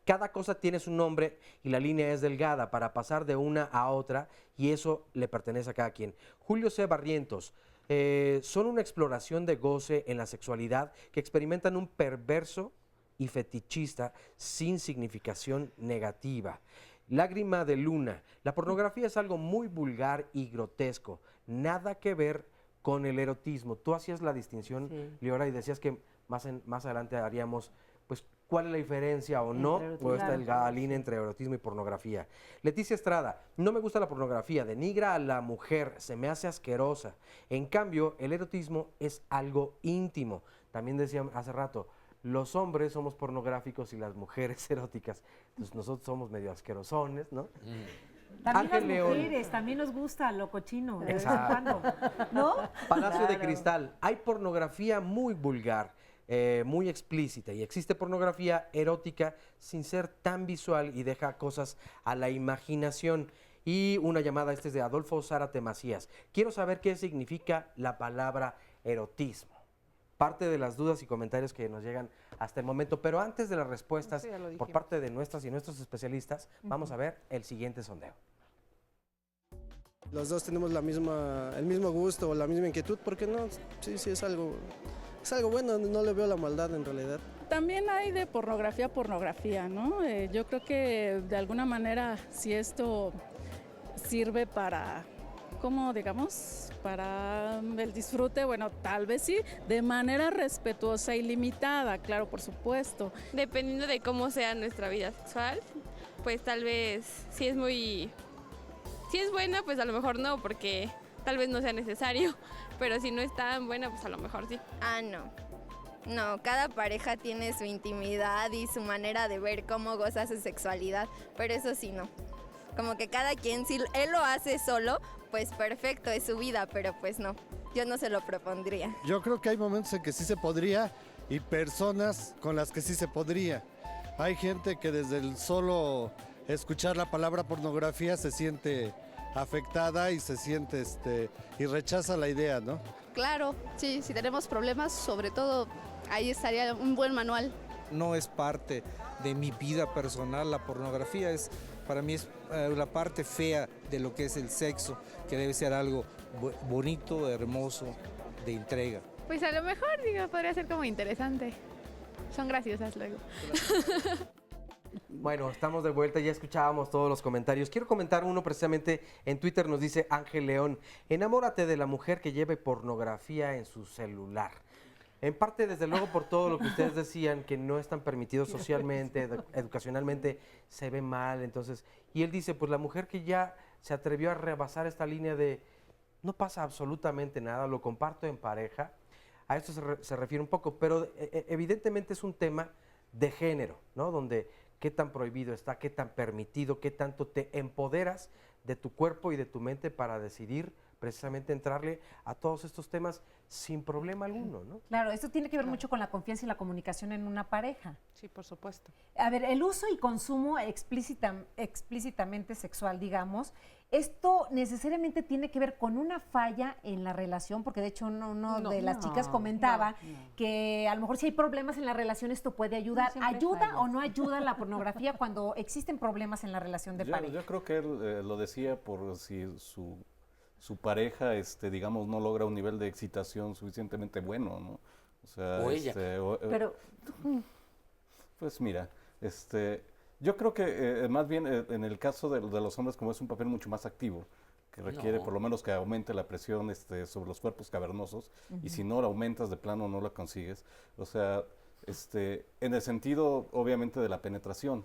Cada cosa tiene su nombre y la línea es delgada para pasar de una a otra y eso le pertenece a cada quien. Julio C. Barrientos, son una exploración de goce en la sexualidad que experimentan un perverso y fetichista sin significación negativa. Lágrima de Luna, la pornografía es algo muy vulgar y grotesco, nada que ver con el erotismo. Tú hacías la distinción, Liora, y decías que más adelante haríamos, pues, ¿cuál es la diferencia o no? O esta delgada línea entre erotismo y pornografía. Leticia Estrada, no me gusta la pornografía, denigra a la mujer, se me hace asquerosa. En cambio, el erotismo es algo íntimo. También decía hace rato, los hombres somos pornográficos y las mujeres eróticas. Entonces nosotros somos medio asquerosones, ¿no? También Ángel las mujeres, León. también nos gusta lo cochino, de vez en Exacto. cuando, ¿no? Palacio de Cristal, hay pornografía muy vulgar, muy explícita y existe pornografía erótica sin ser tan visual y deja cosas a la imaginación. Y una llamada, es de Adolfo Zárate Macías. Quiero saber qué significa la palabra erotismo. Parte de las dudas y comentarios que nos llegan hasta el momento, pero antes de las respuestas por parte de nuestras y nuestros especialistas, vamos a ver el siguiente sondeo. Los dos tenemos el mismo gusto o la misma inquietud, ¿por qué no? Sí, es algo bueno, no le veo la maldad en realidad. También hay de pornografía, ¿no? Yo creo que de alguna manera si esto sirve para, ¿cómo digamos? Para el disfrute, bueno, tal vez sí, de manera respetuosa y limitada, claro, por supuesto. Dependiendo de cómo sea nuestra vida sexual, pues tal vez si es buena, pues a lo mejor no, porque tal vez no sea necesario, pero si no es tan buena, pues a lo mejor sí. No, cada pareja tiene su intimidad y su manera de ver cómo goza su sexualidad, pero eso sí no. Como que cada quien, si él lo hace solo, pues perfecto, es su vida, pero pues no, yo no se lo propondría. Yo creo que hay momentos en que sí se podría y personas con las que sí se podría. Hay gente que desde el solo escuchar la palabra pornografía se siente afectada y se siente y rechaza la idea, ¿no? Claro, sí, si tenemos problemas, sobre todo ahí estaría un buen manual. No es parte de mi vida personal, la pornografía para mí es la parte fea de lo que es el sexo, que debe ser algo bonito, hermoso, de entrega. Pues a lo mejor, podría ser como interesante. Son graciosas luego. Bueno, estamos de vuelta, ya escuchábamos todos los comentarios. Quiero comentar uno precisamente en Twitter, nos dice Ángel León, enamórate de la mujer que lleve pornografía en su celular. En parte, desde luego, por todo lo que ustedes decían, que no están permitidos socialmente, educacionalmente, se ve mal, entonces, y él dice, pues la mujer que ya se atrevió a rebasar esta línea de no pasa absolutamente nada, lo comparto en pareja, a esto se refiere un poco, pero evidentemente es un tema de género, ¿no? Donde qué tan prohibido está, qué tan permitido, qué tanto te empoderas de tu cuerpo y de tu mente para decidir precisamente entrarle a todos estos temas sin problema alguno, ¿no? Claro, esto tiene que ver mucho con la confianza y la comunicación en una pareja. Sí, por supuesto. A ver, el uso y consumo explícitamente sexual, digamos, esto necesariamente tiene que ver con una falla en la relación, porque de hecho uno de las chicas comentaba que a lo mejor si hay problemas en la relación esto puede ayudar. ¿Ayuda o no ayuda la pornografía cuando existen problemas en la relación de pareja? Yo creo que él lo decía por si su pareja, digamos, no logra un nivel de excitación suficientemente bueno, ¿no? O sea, o ella. Pero, pues mira, yo creo que más bien en el caso de los hombres, como es un papel mucho más activo, que requiere por lo menos que aumente la presión sobre los cuerpos cavernosos, y si no la aumentas de plano no la consigues. O sea, En el sentido, obviamente, de la penetración.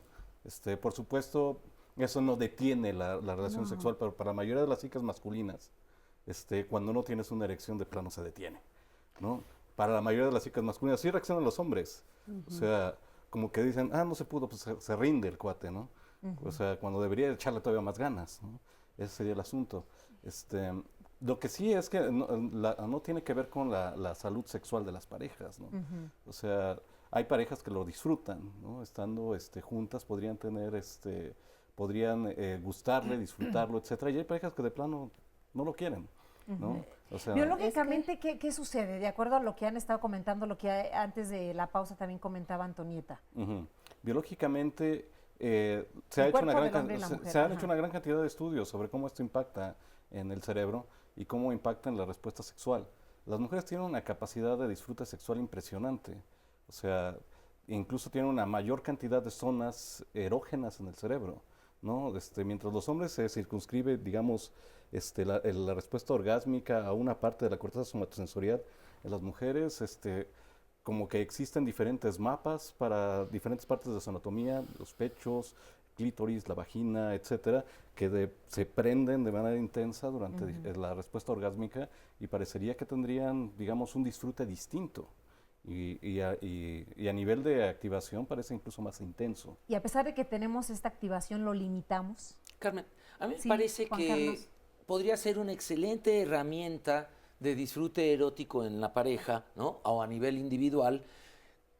Por supuesto, eso no detiene la relación sexual, pero para la mayoría de las chicas masculinas, cuando no tienes una erección, de plano se detiene, ¿no? Para la mayoría de las chicas masculinas, sí reaccionan los hombres. O sea, como que dicen, no se pudo, pues se rinde el cuate, ¿no? O sea, cuando debería echarle todavía más ganas, ¿no? Ese sería el asunto. Lo que sí es que no tiene que ver con la salud sexual de las parejas, ¿no? O sea, hay parejas que lo disfrutan, ¿no? Estando juntas podrían tener, podrían gustarle, disfrutarlo, etcétera. Y hay parejas que de plano no lo quieren, ¿no? O sea, biológicamente, ¿qué sucede? De acuerdo a lo que han estado comentando, lo que antes de la pausa también comentaba Antonieta. Biológicamente se han hecho una gran cantidad de estudios sobre cómo esto impacta en el cerebro y cómo impacta en la respuesta sexual. Las mujeres tienen una capacidad de disfrute sexual impresionante. O sea, incluso tienen una mayor cantidad de zonas erógenas en el cerebro, ¿no? Mientras los hombres se circunscribe, digamos, la respuesta orgásmica a una parte de la corteza somatosensorial, en las mujeres, como que existen diferentes mapas para diferentes partes de su anatomía, los pechos, clítoris, la vagina, etcétera, que se prenden de manera intensa durante la respuesta orgásmica y parecería que tendrían, digamos, un disfrute distinto. Y a nivel de activación parece incluso más intenso. Y a pesar de que tenemos esta activación, ¿lo limitamos? Carmen, a mí me parece Juan que Carlos. podría ser una excelente herramienta de disfrute erótico en la pareja, ¿no? O a nivel individual,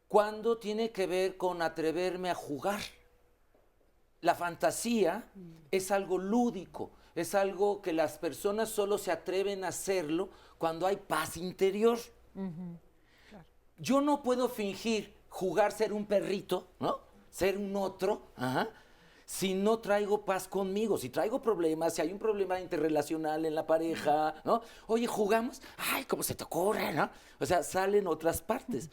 cuando tiene que ver con atreverme a jugar. La fantasía es algo lúdico, es algo que las personas solo se atreven a hacerlo cuando hay paz interior. Yo no puedo fingir jugar ser un perrito, ¿no? Ser un otro, si no traigo paz conmigo, si traigo problemas, si hay un problema interrelacional en la pareja, ¿no? Oye, ¿jugamos? Ay, ¿cómo se te ocurre, no? O sea, salen otras partes.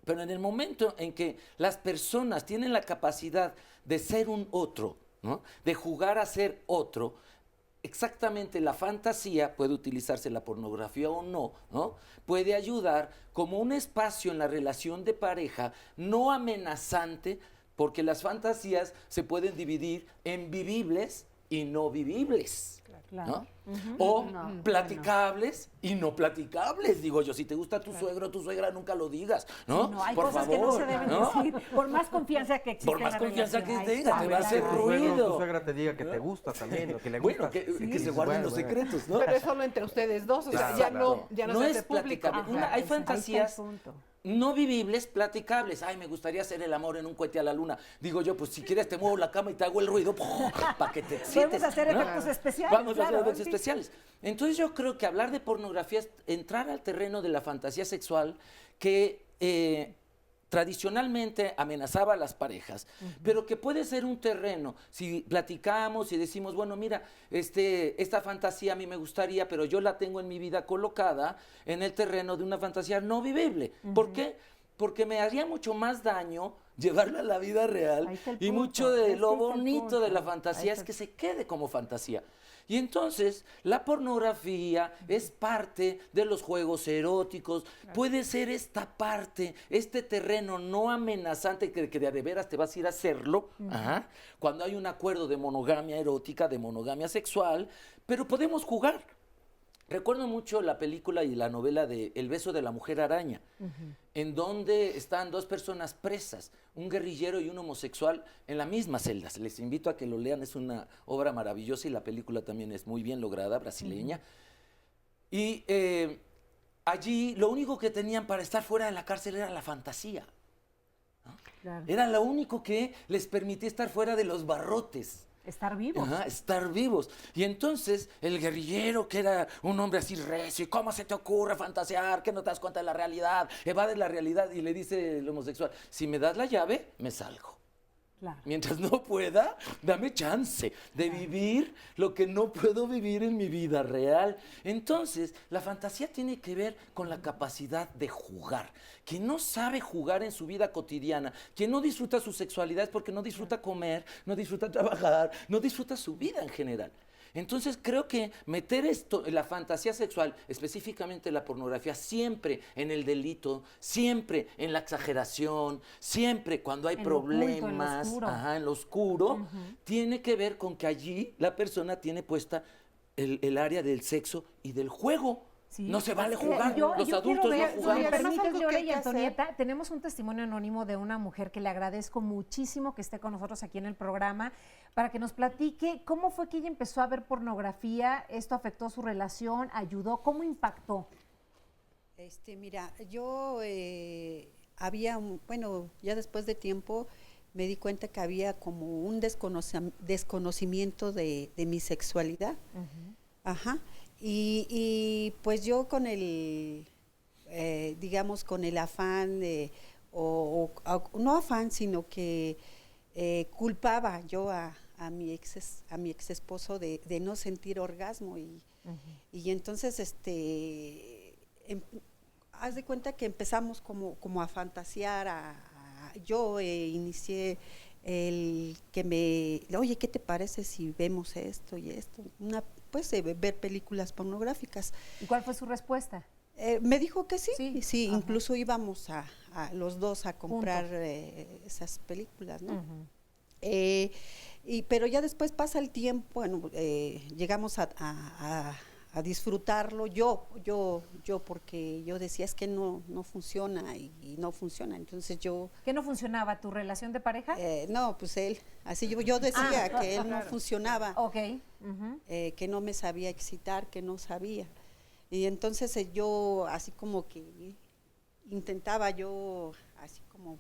Pero en el momento en que las personas tienen la capacidad de ser un otro, ¿no? De jugar a ser otro, exactamente la fantasía, puede utilizarse la pornografía o no, ¿no? Puede ayudar como un espacio en la relación de pareja no amenazante, porque las fantasías se pueden dividir en vivibles y no vivibles, ¿no? O platicables y no platicables, digo yo. Si te gusta tu suegro o tu suegra, nunca lo digas, ¿no? Hay por cosas favor, que no se deben decir, por más confianza que exista. Por más confianza que Ay, tenga, te va a hacer ruido. Tu suegra te diga que te gusta también, o que le Bueno, gusta. que se guarden los secretos, ¿no? Pero es solo entre ustedes dos, o sea, ya no No se es hace público. platicable. Hay fantasías no vivibles, platicables. Ay, me gustaría hacer el amor en un cohete a la luna. Digo yo, pues si quieres te muevo la cama y te hago el ruido para que te excites. Vamos a hacer efectos especiales. Vamos a hacer efectos especiales. Entonces yo creo que hablar de pornografía es entrar al terreno de la fantasía sexual que tradicionalmente amenazaba a las parejas, pero que puede ser un terreno, si platicamos y decimos, bueno, mira, esta fantasía a mí me gustaría, pero yo la tengo en mi vida colocada en el terreno de una fantasía no vivible. ¿Por qué? Porque me haría mucho más daño llevarla a la vida real y mucho de lo bonito de la fantasía es que se quede como fantasía. Y entonces la pornografía es parte de los juegos eróticos, puede ser esta parte, este terreno no amenazante que de veras te vas a ir a hacerlo, cuando hay un acuerdo de monogamia erótica, de monogamia sexual, pero podemos jugar. Recuerdo mucho la película y la novela de El beso de la mujer araña, en donde están dos personas presas, un guerrillero y un homosexual en la misma celda. Les invito a que lo lean, es una obra maravillosa y la película también es muy bien lograda, brasileña. Y allí lo único que tenían para estar fuera de la cárcel era la fantasía, ¿no? Claro. Era lo único que les permitía estar fuera de los barrotes. Estar vivos. Estar vivos. Y entonces el guerrillero, que era un hombre así recio, ¿y cómo se te ocurre fantasear? ¿Que no te das cuenta de la realidad? Evade la realidad y le dice el homosexual, si me das la llave, me salgo. Claro. Mientras no pueda, dame chance de vivir lo que no puedo vivir en mi vida real. Entonces, la fantasía tiene que ver con la capacidad de jugar. Quien no sabe jugar en su vida cotidiana, quien no disfruta su sexualidad es porque no disfruta comer, no disfruta trabajar, no disfruta su vida en general. Entonces creo que meter esto, la fantasía sexual, específicamente la pornografía, siempre en el delito, siempre en la exageración, siempre cuando hay En lo oculto, en lo problemas, oscuro. en lo oscuro, tiene que ver con que allí la persona tiene puesta el área del sexo y del juego. No se vale jugar, los adultos no Si jugamos. me permites, algo que Lore hay y que hacer. Antonieta, tenemos un testimonio anónimo de una mujer que le agradezco muchísimo que esté con nosotros aquí en el programa para que nos platique cómo fue que ella empezó a ver pornografía, esto afectó su relación, ayudó, ¿cómo impactó? Mira, yo bueno, ya después de tiempo me di cuenta que había como un desconocimiento de mi sexualidad. Ajá. Y pues yo con el, digamos, con el afán, no afán, sino que culpaba yo a mi ex esposo de no sentir orgasmo y entonces haz de cuenta que empezamos como a fantasear, yo inicié el que oye, ¿qué te parece si vemos esto y esto? Ver películas pornográficas. ¿Y cuál fue su respuesta? Me dijo que sí, incluso íbamos a los dos a comprar esas películas, ¿no? Pero ya después pasa el tiempo, bueno, llegamos a disfrutarlo, yo porque yo decía es que no funciona y no funciona, entonces yo... ¿Qué no funcionaba? ¿Tu relación de pareja? No, pues él, así yo decía que él no funcionaba, que no me sabía excitar, que no sabía, y entonces yo así como que intentaba yo así como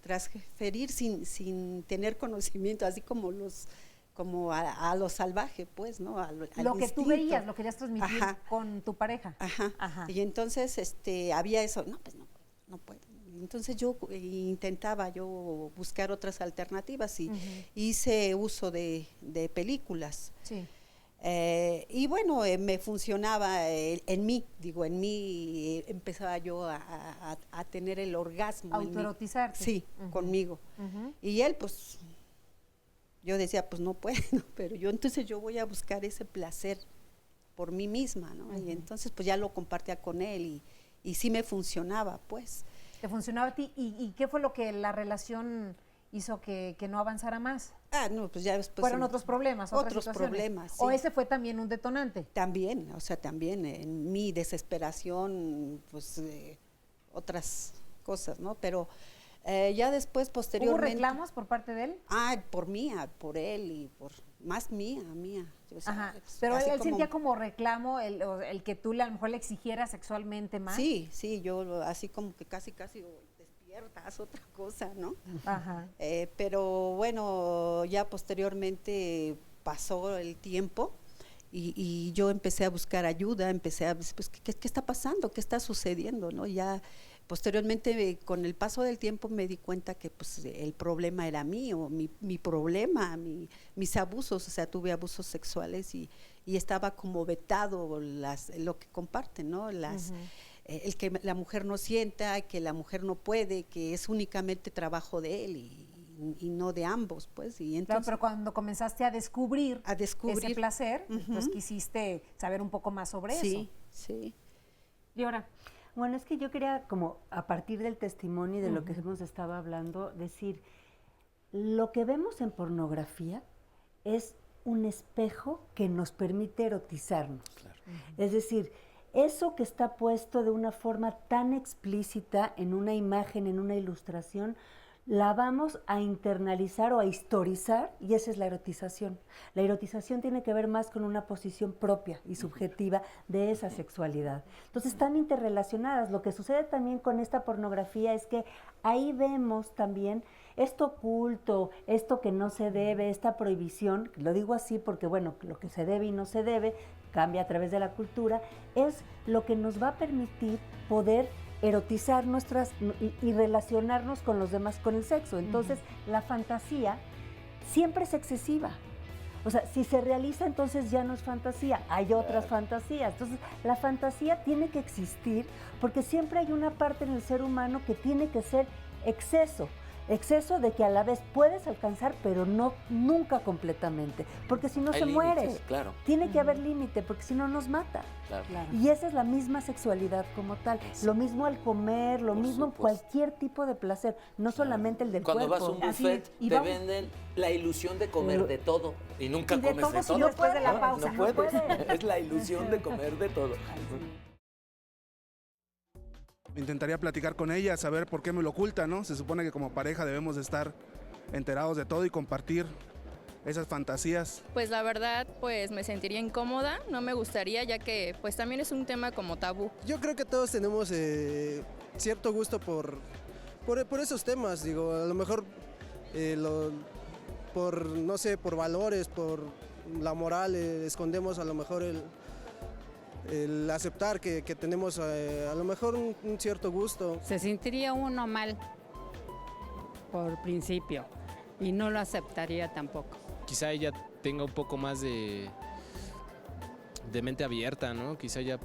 transferir sin tener conocimiento, así como a lo salvaje, pues, ¿no? Al lo que instinto. tú veías, lo querías transmitir con tu pareja. Ajá. Y entonces había eso, no, pues no puedo. Entonces yo intentaba buscar otras alternativas y hice uso de películas. Sí. Y bueno, me funcionaba en mí empezaba yo a tener el orgasmo. Autoerotizarte. Sí, conmigo. Y él, pues, yo decía, pues no puedo, pero entonces yo voy a buscar ese placer por mí misma, ¿no? Y entonces pues ya lo compartía con él y sí me funcionaba, pues. ¿Te funcionaba a ti? ¿Y qué fue lo que la relación hizo que no avanzara más? No, pues ya después... ¿Fueron otros problemas? Otros problemas, sí. ¿O ese fue también un detonante? También, o sea, también en mi desesperación, pues otras cosas, ¿no? Pero... ya después, posteriormente... ¿Hubo reclamos por parte de él? Por él y más mía. Ajá, pero él sentía como reclamo el que tú a lo mejor le exigieras sexualmente más. Sí, yo así como que casi despiertas, otra cosa, ¿no? Ajá. Pero bueno, ya posteriormente pasó el tiempo y yo empecé a buscar ayuda, empecé a pues, ¿qué está pasando? ¿Qué está sucediendo? ¿No? Ya... Posteriormente, con el paso del tiempo, me di cuenta que pues, el problema era mío, mi problema, mis abusos, o sea, tuve abusos sexuales y estaba como vetado lo que comparten, ¿no? El que la mujer no sienta, que la mujer no puede, que es únicamente trabajo de él y no de ambos, pues. Y entonces, claro, pero cuando comenzaste a descubrir ese placer, pues quisiste saber un poco más sobre eso. Sí. Y ahora... Bueno, es que yo quería, como a partir del testimonio y de lo que hemos estado hablando, decir, lo que vemos en pornografía es un espejo que nos permite erotizarnos. Claro. Es decir, eso que está puesto de una forma tan explícita en una imagen, en una ilustración, la vamos a internalizar o a historizar y esa es la erotización. La erotización tiene que ver más con una posición propia y subjetiva de esa sexualidad. Entonces están interrelacionadas. Lo que sucede también con esta pornografía es que ahí vemos también esto oculto, esto que no se debe, esta prohibición, lo digo así porque bueno, lo que se debe y no se debe cambia a través de la cultura, es lo que nos va a permitir poder erotizar y relacionarnos con los demás, con el sexo. Entonces, la fantasía siempre es excesiva. O sea, si se realiza, entonces ya no es fantasía, hay otras fantasías. Entonces, la fantasía tiene que existir porque siempre hay una parte en el ser humano que tiene que ser exceso. Exceso de que a la vez puedes alcanzar, pero no nunca completamente, porque si no Hay se muere. límites, claro. Tiene que haber límite, porque si no nos mata. Claro. Y esa es la misma sexualidad como tal. Lo mismo al comer, lo mismo en cualquier tipo de placer, no solamente el del Cuando cuerpo. vas a un buffet, te venden la ilusión de comer de todo y nunca comes de todo. Después de la pausa. No puedes. Es la ilusión de comer de todo. Intentaría platicar con ella, saber por qué me lo oculta, ¿no? Se supone que como pareja debemos de estar enterados de todo y compartir esas fantasías. Pues la verdad, pues me sentiría incómoda, no me gustaría, ya que pues también es un tema como tabú. Yo creo que todos tenemos cierto gusto por esos temas, digo, a lo mejor por, no sé, por valores, por la moral, escondemos a lo mejor el aceptar que tenemos a lo mejor un cierto gusto. Se sentiría uno mal por principio y no lo aceptaría tampoco. Quizá ella tenga un poco más de mente abierta, ¿no? Quizá ella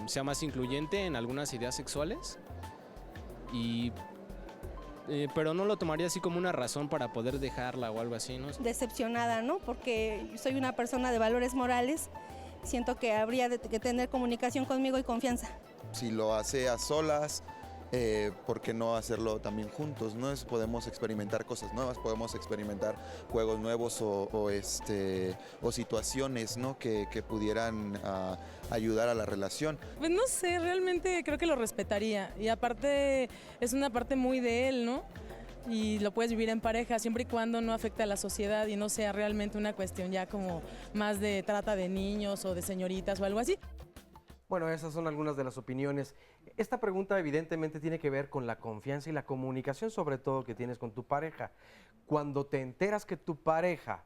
sea más incluyente en algunas ideas sexuales, pero no lo tomaría así como una razón para poder dejarla o algo así, ¿no? Decepcionada, ¿no? Porque soy una persona de valores morales. Siento que habría que tener comunicación conmigo y confianza. Si lo hace a solas, ¿por qué no hacerlo también juntos? ¿No? Podemos experimentar cosas nuevas, podemos experimentar juegos nuevos o situaciones, ¿no? que pudieran ayudar a la relación. Pues no sé, realmente creo que lo respetaría. Y aparte es una parte muy de él, ¿no? Y lo puedes vivir en pareja siempre y cuando no afecte a la sociedad y no sea realmente una cuestión ya como más de trata de niños o de señoritas o algo así. Bueno, esas son algunas de las opiniones. Esta pregunta evidentemente tiene que ver con la confianza y la comunicación, sobre todo, que tienes con tu pareja. Cuando te enteras que tu pareja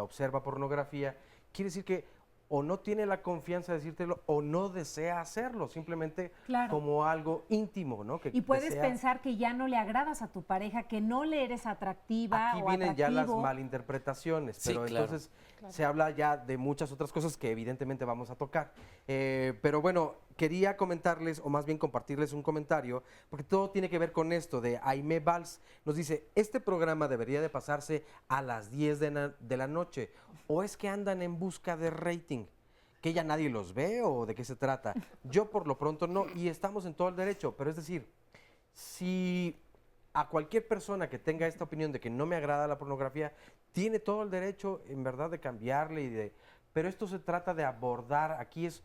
observa pornografía, quiere decir que o no tiene la confianza de decírtelo o no desea hacerlo, simplemente como algo íntimo, ¿no? Y puedes pensar que ya no le agradas a tu pareja, que no le eres atractiva Aquí o vienen ya las atractivo. malinterpretaciones, Sí, pero claro. entonces se habla ya de muchas otras cosas que evidentemente vamos a tocar. Pero bueno, quería comentarles, o más bien compartirles un comentario, porque todo tiene que ver con esto de Aimé Valls. Nos dice, este programa debería de pasarse a las 10 de la noche, o es que andan en busca de rating, que ya nadie los ve o de qué se trata. Yo por lo pronto no, y estamos en todo el derecho, pero es decir, si a cualquier persona que tenga esta opinión de que no me agrada la pornografía, tiene todo el derecho en verdad de cambiarle, pero esto se trata de abordar, aquí es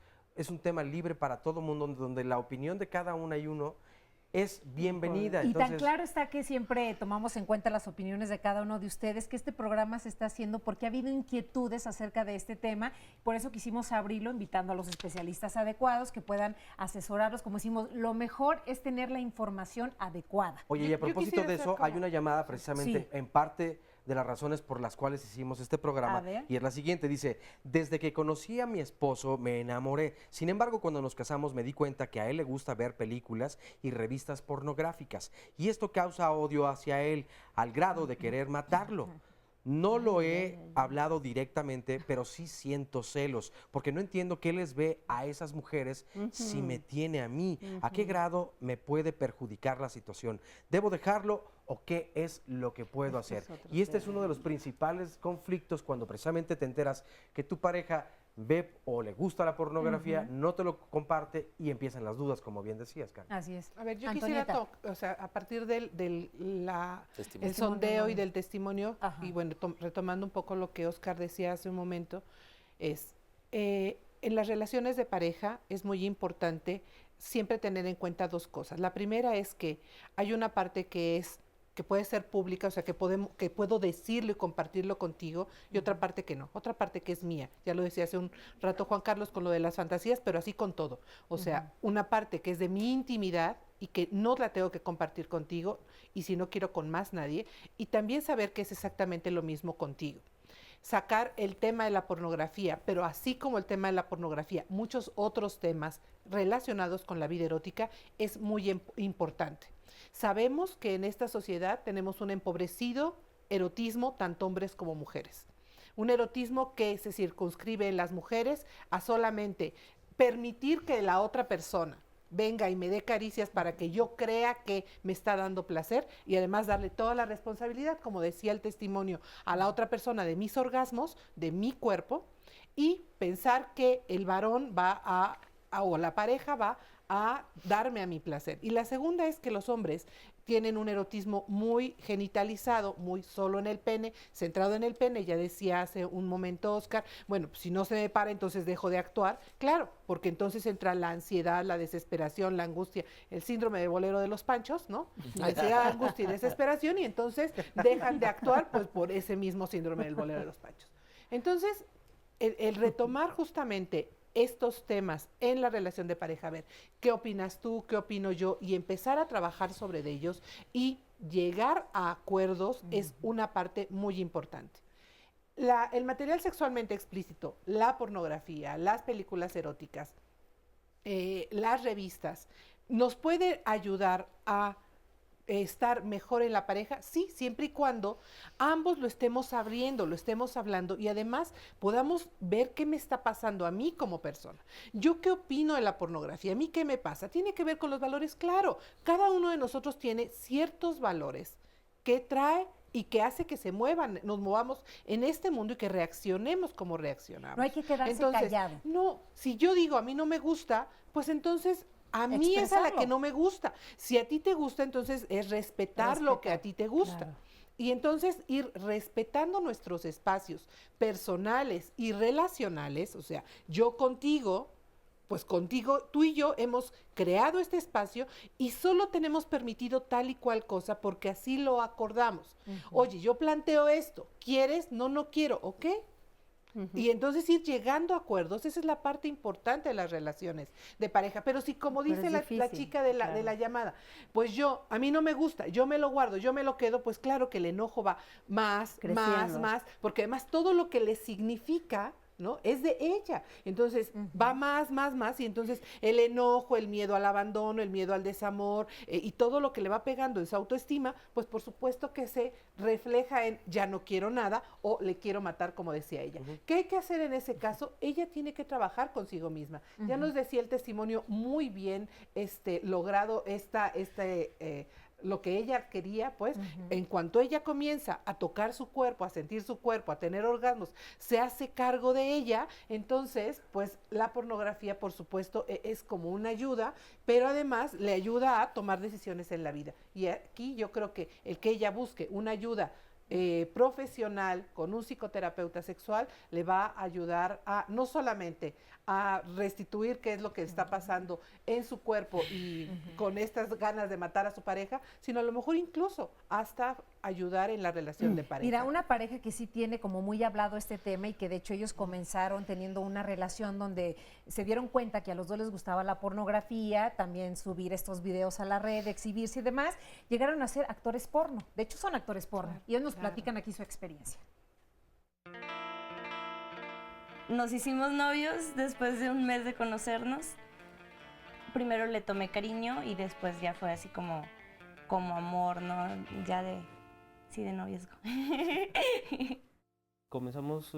un tema libre para todo el mundo, donde la opinión de cada una y uno es bienvenida. Y Entonces, tan claro está que siempre tomamos en cuenta las opiniones de cada uno de ustedes, que este programa se está haciendo porque ha habido inquietudes acerca de este tema, por eso quisimos abrirlo invitando a los especialistas adecuados que puedan asesorarlos. Como decimos, lo mejor es tener la información adecuada. Oye, y a propósito de eso, hay una llamada precisamente en parte de las razones por las cuales hicimos este programa, A ver. y es la siguiente, dice, desde que conocí a mi esposo me enamoré, sin embargo cuando nos casamos me di cuenta que a él le gusta ver películas y revistas pornográficas, y esto causa odio hacia él, al grado de querer matarlo. No lo he hablado directamente, pero sí siento celos, porque no entiendo qué les ve a esas mujeres si me tiene a mí. ¿A qué grado me puede perjudicar la situación? ¿Debo dejarlo o qué es lo que puedo hacer? Y este es uno de los principales conflictos cuando precisamente te enteras que tu pareja ve o le gusta la pornografía, no te lo comparte y empiezan las dudas, como bien decías, Karen. Así es. A ver, yo Antonieta. quisiera, a partir del Testimonio. el sondeo y del testimonio, y bueno, retomando un poco lo que Oscar decía hace un momento, es, en las relaciones de pareja es muy importante siempre tener en cuenta dos cosas. La primera es que hay una parte que puede ser pública, o sea, que puedo decirlo y compartirlo contigo, y otra parte que no, otra parte que es mía. Ya lo decía hace un rato Juan Carlos con lo de las fantasías, pero así con todo. O sea, una parte que es de mi intimidad y que no la tengo que compartir contigo, y si no quiero con más nadie, y también saber que es exactamente lo mismo contigo. Sacar el tema de la pornografía, pero así como el tema de la pornografía, muchos otros temas relacionados con la vida erótica es muy importante. Sabemos que en esta sociedad tenemos un empobrecido erotismo, tanto hombres como mujeres. Un erotismo que se circunscribe en las mujeres a solamente permitir que la otra persona venga y me dé caricias para que yo crea que me está dando placer y además darle toda la responsabilidad, como decía el testimonio, a la otra persona de mis orgasmos, de mi cuerpo, y pensar que el varón o la pareja va a darme a mi placer. Y la segunda es que los hombres tienen un erotismo muy genitalizado, muy solo en el pene, centrado en el pene. Ya decía hace un momento Oscar, bueno, pues si no se me para, entonces dejo de actuar. Claro, porque entonces entra la ansiedad, la desesperación, la angustia, el síndrome de bolero de los panchos, ¿no? Ansiedad, angustia y desesperación, y entonces dejan de actuar pues por ese mismo síndrome del bolero de los panchos. Entonces, el retomar justamente estos temas en la relación de pareja, a ver, ¿qué opinas tú? ¿Qué opino yo? Y empezar a trabajar sobre ellos y llegar a acuerdos es una parte muy importante. El material sexualmente explícito, la pornografía, las películas eróticas, las revistas, ¿nos puede ayudar a estar mejor en la pareja? Sí, siempre y cuando ambos lo estemos abriendo, lo estemos hablando y además podamos ver qué me está pasando a mí como persona. ¿Yo qué opino de la pornografía? ¿A mí qué me pasa? Tiene que ver con los valores, claro. Cada uno de nosotros tiene ciertos valores que trae y que hace que nos movamos en este mundo y que reaccionemos como reaccionamos. No hay que quedarse callado. No, si yo digo a mí no me gusta, pues entonces a mí es a la que no me gusta. Si a ti te gusta, entonces es respetar lo que a ti te gusta. Claro. Y entonces ir respetando nuestros espacios personales y relacionales, o sea, yo contigo, pues contigo, tú y yo hemos creado este espacio y solo tenemos permitido tal y cual cosa porque así lo acordamos. Oye, yo planteo esto, ¿quieres? No, no quiero, ¿ok? Y entonces ir llegando a acuerdos, esa es la parte importante de las relaciones de pareja. Pero si, como dice la chica de la llamada, pues a mí no me gusta, yo me lo guardo, yo me lo quedo, pues claro que el enojo va más, porque además todo lo que le significa, ¿no? Es de ella. Entonces va más, y entonces el enojo, el miedo al abandono, el miedo al desamor y todo lo que le va pegando en su autoestima, pues por supuesto que se refleja en ya no quiero nada o le quiero matar, como decía ella. ¿Qué hay que hacer en ese caso? Ella tiene que trabajar consigo misma. Ya nos decía el testimonio muy bien logrado lo que ella quería, pues, en cuanto ella comienza a tocar su cuerpo, a sentir su cuerpo, a tener orgasmos, se hace cargo de ella, entonces, pues, la pornografía, por supuesto, es como una ayuda, pero además le ayuda a tomar decisiones en la vida. Y aquí yo creo que el que ella busque una ayuda profesional con un psicoterapeuta sexual le va a ayudar a no solamente a restituir qué es lo que está pasando en su cuerpo y con estas ganas de matar a su pareja, sino a lo mejor incluso hasta ayudar en la relación de pareja. Mira, una pareja que sí tiene como muy hablado este tema y que de hecho ellos comenzaron teniendo una relación donde se dieron cuenta que a los dos les gustaba la pornografía, también subir estos videos a la red, exhibirse y demás, llegaron a ser actores porno. De hecho son actores porno y ellos nos platican aquí su experiencia. Nos hicimos novios después de un mes de conocernos. Primero le tomé cariño y después ya fue así como amor, ¿no? Ya de noviazgo. Comenzamos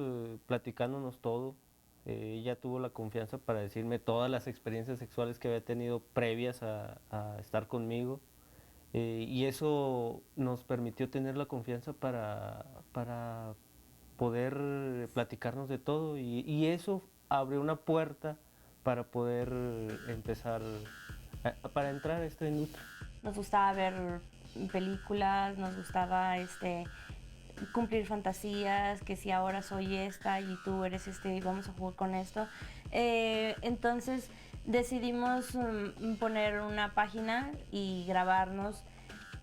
platicándonos todo. Ella tuvo la confianza para decirme todas las experiencias sexuales que había tenido previas a estar conmigo. Y eso nos permitió tener la confianza para poder platicarnos de todo y eso abrió una puerta para poder empezar, para entrar a esta industria. Nos gustaba ver películas, nos gustaba cumplir fantasías, que si ahora soy esta y tú eres y vamos a jugar con esto. Entonces decidimos poner una página y grabarnos.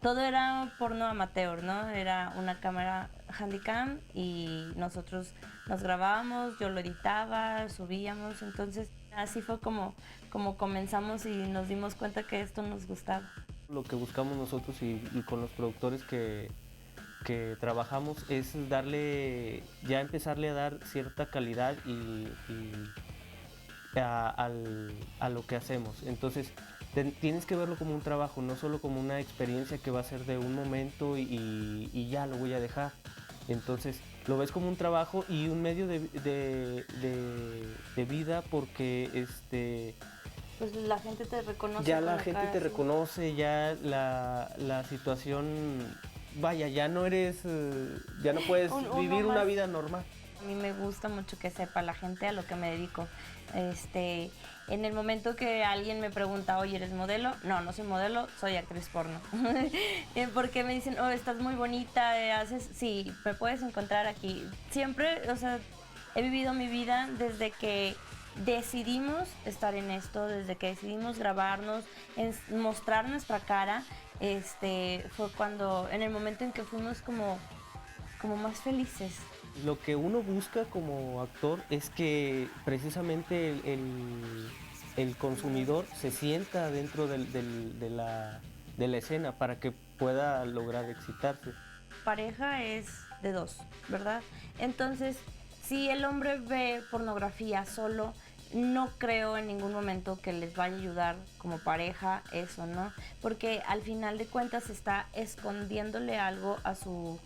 Todo era porno amateur, ¿no? Era una cámara Handycam y nosotros nos grabábamos, yo lo editaba, subíamos, entonces así fue como comenzamos y nos dimos cuenta que esto nos gustaba. Lo que buscamos nosotros y con los productores que trabajamos es empezarle a dar cierta calidad a lo que hacemos. Entonces, tienes que verlo como un trabajo, no solo como una experiencia que va a ser de un momento y ya lo voy a dejar. Entonces, lo ves como un trabajo y un medio de vida porque pues la gente te reconoce. Ya con la gente cara te así. reconoce, ya la situación, vaya, ya no eres, ya no puedes Uno vivir una más. vida normal. A mí me gusta mucho que sepa la gente a lo que me dedico. En el momento que alguien me pregunta, oye, ¿eres modelo? No, no soy modelo, soy actriz porno. Porque me dicen, oh, estás muy bonita, haces... Sí, me puedes encontrar aquí. Siempre, o sea, he vivido mi vida desde que decidimos estar en esto, desde que decidimos grabarnos, mostrar nuestra cara. Fue cuando, en el momento en que fuimos como más felices. Lo que uno busca como actor es que precisamente el consumidor se sienta dentro de la escena para que pueda lograr excitarse. Pareja es de dos, ¿verdad? Entonces, si el hombre ve pornografía solo, no creo en ningún momento que les vaya a ayudar como pareja eso, ¿no? Porque al final de cuentas está escondiéndole algo a su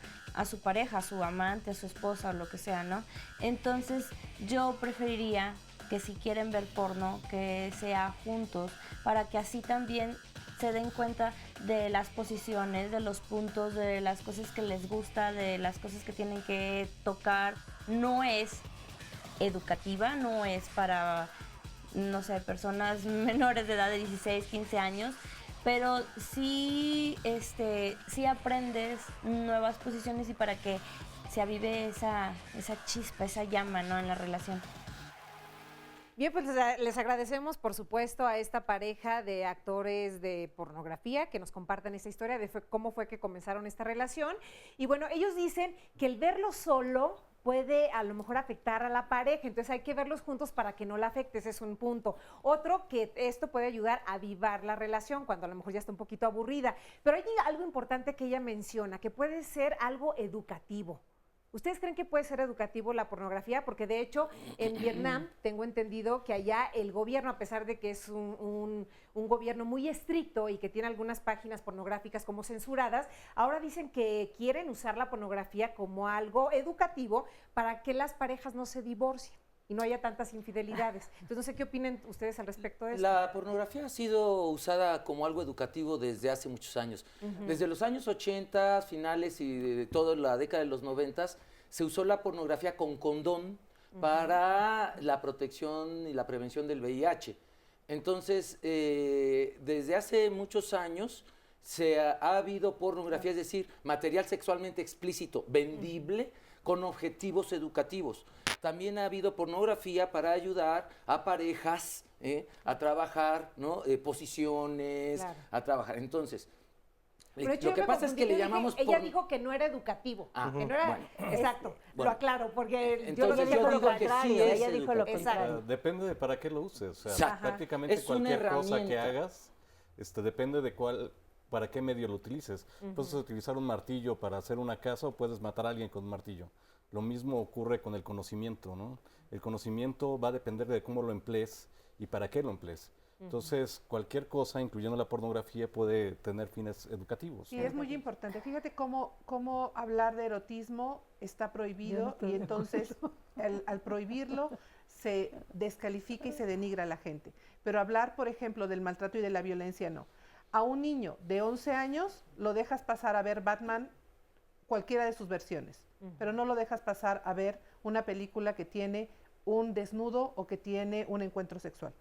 pareja, a su amante, a su esposa o lo que sea, ¿no? Entonces yo preferiría que si quieren ver porno, que sea juntos, para que así también se den cuenta de las posiciones, de los puntos, de las cosas que les gusta, de las cosas que tienen que tocar. No es educativa, no es para, no sé, personas menores de edad de 16, 15 años, pero sí, sí aprendes nuevas posiciones y para que se avive esa chispa, esa llama, ¿no?, en la relación. Bien, pues les agradecemos, por supuesto, a esta pareja de actores de pornografía que nos compartan esta historia de cómo fue que comenzaron esta relación. Y bueno, ellos dicen que el verlo solo puede a lo mejor afectar a la pareja, entonces hay que verlos juntos para que no la afecte, ese es un punto. Otro, que esto puede ayudar a avivar la relación cuando a lo mejor ya está un poquito aburrida. Pero hay algo importante que ella menciona, que puede ser algo educativo. ¿Ustedes creen que puede ser educativo la pornografía? Porque de hecho en Vietnam tengo entendido que allá el gobierno, a pesar de que es un gobierno muy estricto y que tiene algunas páginas pornográficas como censuradas, ahora dicen que quieren usar la pornografía como algo educativo para que las parejas no se divorcien y no haya tantas infidelidades. Entonces no sé qué opinan ustedes al respecto de eso. La pornografía ha sido usada como algo educativo desde hace muchos años. Desde los años 80, finales y de toda la década de los 90, se usó la pornografía con condón para la protección y la prevención del VIH. Entonces, desde hace muchos años ha habido pornografía, es decir, material sexualmente explícito, vendible, con objetivos educativos. También ha habido pornografía para ayudar a parejas a trabajar, ¿no? Posiciones, claro, a trabajar. Entonces, lo que pasa es que le llamamos... Ella dijo que no era educativo, que no era... Bueno, exacto, bueno, lo aclaro, porque entonces, yo digo que sí es ella dijo lo contrario. Depende de para qué lo uses. O sea, prácticamente es cualquier cosa que hagas, depende de para qué medio lo utilices. Puedes utilizar un martillo para hacer una casa o puedes matar a alguien con un martillo. Lo mismo ocurre con el conocimiento, ¿no? El conocimiento va a depender de cómo lo emplees y para qué lo emplees. Entonces, cualquier cosa, incluyendo la pornografía, puede tener fines educativos. Sí, es muy importante. Fíjate cómo hablar de erotismo está prohibido y entonces al prohibirlo se descalifica y se denigra a la gente. Pero hablar, por ejemplo, del maltrato y de la violencia, no. A un niño de 11 años lo dejas pasar a ver Batman, cualquiera de sus versiones, pero no lo dejas pasar a ver una película que tiene un desnudo o que tiene un encuentro sexual.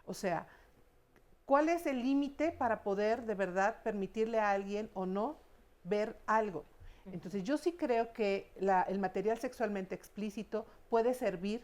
O sea, ¿cuál es el límite para poder de verdad permitirle a alguien o no ver algo? Entonces yo sí creo que el material sexualmente explícito puede servir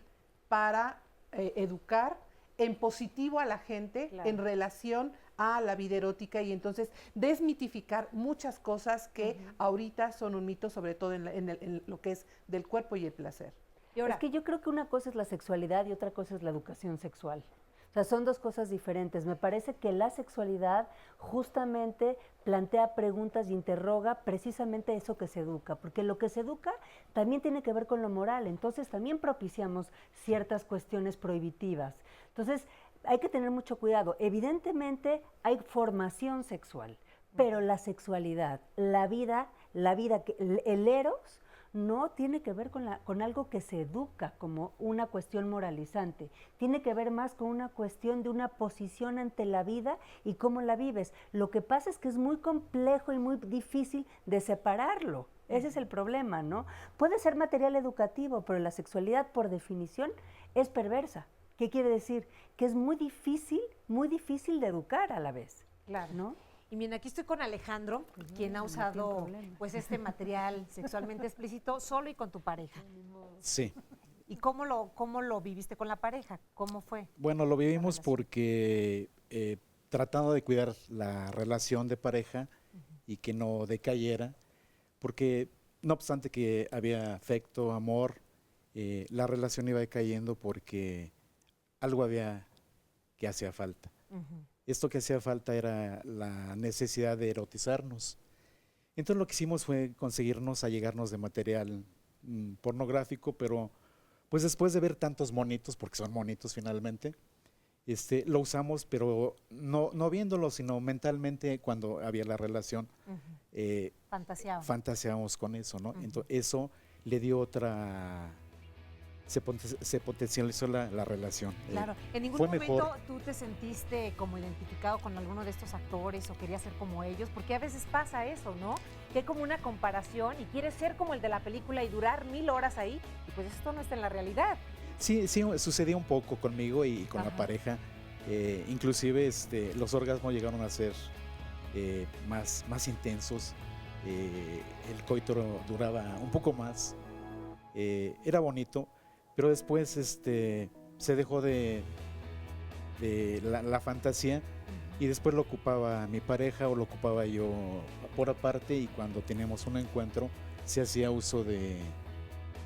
para educar en positivo a la gente, claro, en relación a la vida erótica y entonces desmitificar muchas cosas que ahorita son un mito, sobre todo en lo que es del cuerpo y el placer. Y ahora, es que yo creo que una cosa es la sexualidad y otra cosa es la educación sexual. O sea, son dos cosas diferentes. Me parece que la sexualidad justamente plantea preguntas y interroga precisamente eso que se educa, porque lo que se educa también tiene que ver con lo moral, entonces también propiciamos ciertas cuestiones prohibitivas. Entonces, hay que tener mucho cuidado. Evidentemente hay formación sexual, pero la sexualidad, la vida, el eros, no tiene que ver con algo que se educa como una cuestión moralizante. Tiene que ver más con una cuestión de una posición ante la vida y cómo la vives. Lo que pasa es que es muy complejo y muy difícil de separarlo. Ese es el problema, ¿no? Puede ser material educativo, pero la sexualidad, por definición, es perversa. ¿Qué quiere decir? Que es muy difícil de educar a la vez. Claro. ¿No? Y miren, aquí estoy con Alejandro, quien ha usado pues este material sexualmente explícito solo y con tu pareja. Sí. ¿Y cómo lo viviste con la pareja? ¿Cómo fue? Bueno, lo vivimos porque tratando de cuidar la relación de pareja y que no decayera, porque no obstante que había afecto, amor, la relación iba decayendo porque algo había que hacía falta. Esto que hacía falta era la necesidad de erotizarnos. Entonces lo que hicimos fue conseguirnos allegarnos de material pornográfico, pero pues después de ver tantos monitos, porque son monitos finalmente, lo usamos, pero no viéndolo, sino mentalmente cuando había la relación. Fantaseábamos con eso, ¿no? Entonces eso le dio otra... Se potencializó la relación. Claro. ¿En ningún momento tú te sentiste como identificado con alguno de estos actores o querías ser como ellos? Porque a veces pasa eso, ¿no? Que hay como una comparación y quieres ser como el de la película y durar 1000 horas ahí, y pues esto no está en la realidad. Sí, sucedía un poco conmigo y con la pareja. Inclusive los orgasmos llegaron a ser más intensos. El coito duraba un poco más. Era bonito. Pero después se dejó de la fantasía y después lo ocupaba mi pareja o lo ocupaba yo por aparte, y cuando teníamos un encuentro se hacía uso de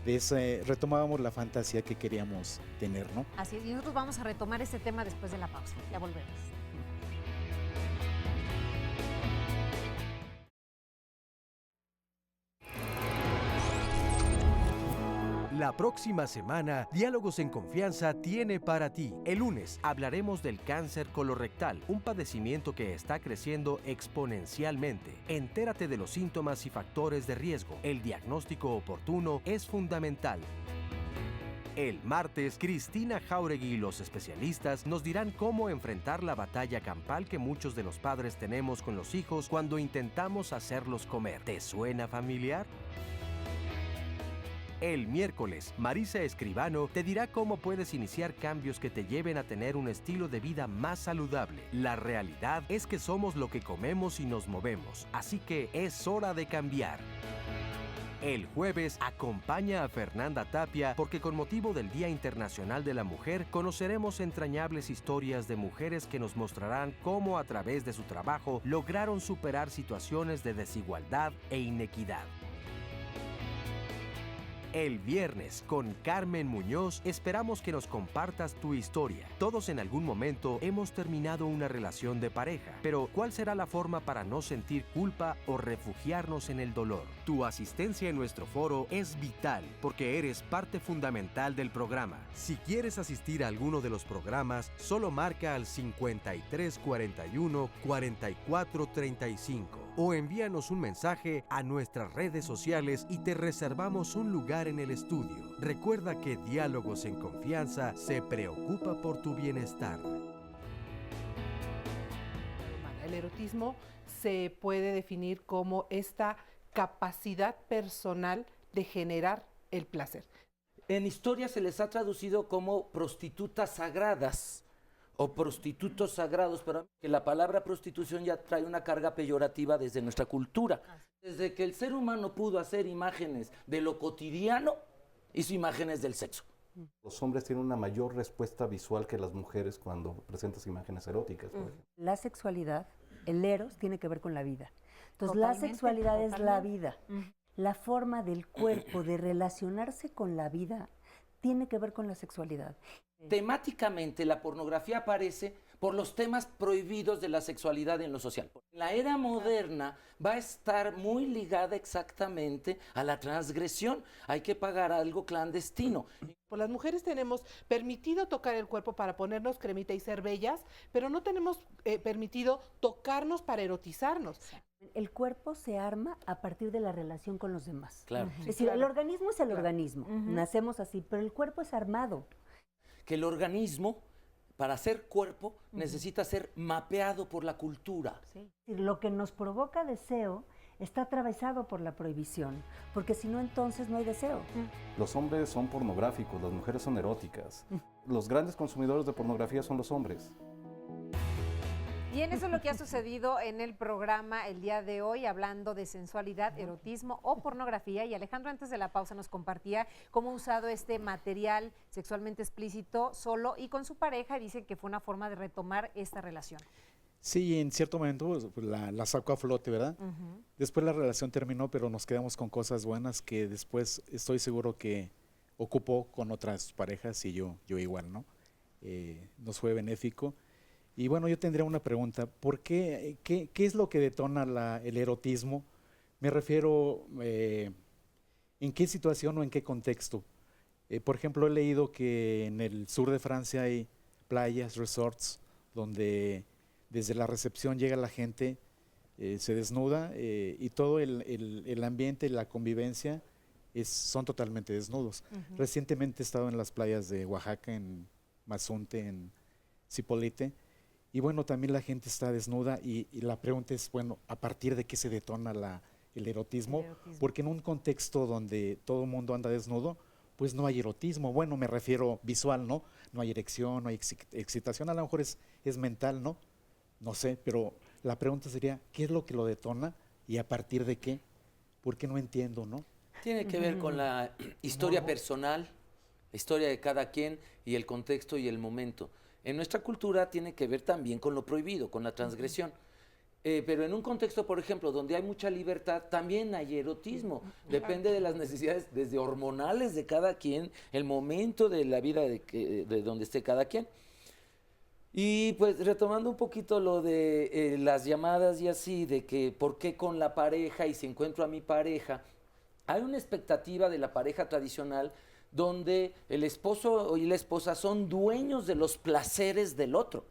ese, retomábamos la fantasía que queríamos tener, ¿no? Así es, y nosotros vamos a retomar este tema después de la pausa. Ya volvemos. La próxima semana, Diálogos en Confianza tiene para ti. El lunes hablaremos del cáncer colorectal, un padecimiento que está creciendo exponencialmente. Entérate de los síntomas y factores de riesgo. El diagnóstico oportuno es fundamental. El martes, Cristina Jauregui y los especialistas nos dirán cómo enfrentar la batalla campal que muchos de los padres tenemos con los hijos cuando intentamos hacerlos comer. ¿Te suena familiar? El miércoles, Marisa Escribano te dirá cómo puedes iniciar cambios que te lleven a tener un estilo de vida más saludable. La realidad es que somos lo que comemos y nos movemos, así que es hora de cambiar. El jueves, acompaña a Fernanda Tapia porque con motivo del Día Internacional de la Mujer conoceremos entrañables historias de mujeres que nos mostrarán cómo a través de su trabajo lograron superar situaciones de desigualdad e inequidad. El viernes, con Carmen Muñoz, esperamos que nos compartas tu historia. Todos en algún momento hemos terminado una relación de pareja, pero ¿cuál será la forma para no sentir culpa o refugiarnos en el dolor? Tu asistencia en nuestro foro es vital porque eres parte fundamental del programa. Si quieres asistir a alguno de los programas, solo marca al 5341 4435 o envíanos un mensaje a nuestras redes sociales y te reservamos un lugar en el estudio. Recuerda que Diálogos en Confianza se preocupa por tu bienestar. El erotismo se puede definir como esta capacidad personal de generar el placer. En historia se les ha traducido como prostitutas sagradas o prostitutos sagrados, pero que la palabra prostitución ya trae una carga peyorativa desde nuestra cultura. Desde que el ser humano pudo hacer imágenes de lo cotidiano, hizo imágenes del sexo. Los hombres tienen una mayor respuesta visual que las mujeres cuando presentas imágenes eróticas, por ejemplo. La sexualidad, el eros, tiene que ver con la vida. Entonces, Totalmente, la sexualidad es la vida. La forma del cuerpo de relacionarse con la vida tiene que ver con la sexualidad. Temáticamente, la pornografía aparece por los temas prohibidos de la sexualidad en lo social. La era moderna va a estar muy ligada exactamente a la transgresión. Hay que pagar algo clandestino. Pues las mujeres tenemos permitido tocar el cuerpo para ponernos cremita y ser bellas, pero no tenemos permitido tocarnos para erotizarnos. El cuerpo se arma a partir de la relación con los demás. Claro. Es decir, el organismo es el organismo, nacemos así, pero el cuerpo es armado. Que el organismo, para ser cuerpo, necesita ser mapeado por la cultura. Lo que nos provoca deseo está atravesado por la prohibición, porque si no, entonces no hay deseo. Los hombres son pornográficos, las mujeres son eróticas. Los grandes consumidores de pornografía son los hombres. Bien, eso es lo que ha sucedido en el programa el día de hoy, hablando de sensualidad, erotismo o pornografía. Y Alejandro, antes de la pausa, nos compartía cómo ha usado este material sexualmente explícito solo y con su pareja, y dice que fue una forma de retomar esta relación. Sí, en cierto momento pues, la sacó a flote, ¿verdad? Después la relación terminó, pero nos quedamos con cosas buenas que después estoy seguro que ocupó con otras parejas y yo igual, ¿no? Nos fue benéfico. Y bueno, yo tendría una pregunta. ¿Por qué es lo que detona el erotismo? Me refiero, ¿en qué situación o en qué contexto? Por ejemplo, he leído que en el sur de Francia hay playas, resorts, donde desde la recepción llega la gente, se desnuda y todo el ambiente, la convivencia son totalmente desnudos. Recientemente he estado en las playas de Oaxaca, en Mazunte, en Zipolite, y bueno, también la gente está desnuda y la pregunta es, bueno, ¿a partir de qué se detona el erotismo? Porque en un contexto donde todo el mundo anda desnudo, pues no hay erotismo. Bueno, me refiero visual, ¿no? No hay erección, no hay excitación, a lo mejor es mental, ¿no? No sé, pero la pregunta sería, ¿qué es lo que lo detona y a partir de qué? Porque no entiendo, ¿no? Tiene que ver con la historia personal, la historia de cada quien y el contexto y el momento. En nuestra cultura tiene que ver también con lo prohibido, con la transgresión. Pero en un contexto, por ejemplo, donde hay mucha libertad, también hay erotismo. Depende de las necesidades desde hormonales de cada quien, el momento de la vida de donde esté cada quien. Y pues retomando un poquito lo de las llamadas y así, de que por qué con la pareja y si encuentro a mi pareja, hay una expectativa de la pareja tradicional donde el esposo y la esposa son dueños de los placeres del otro.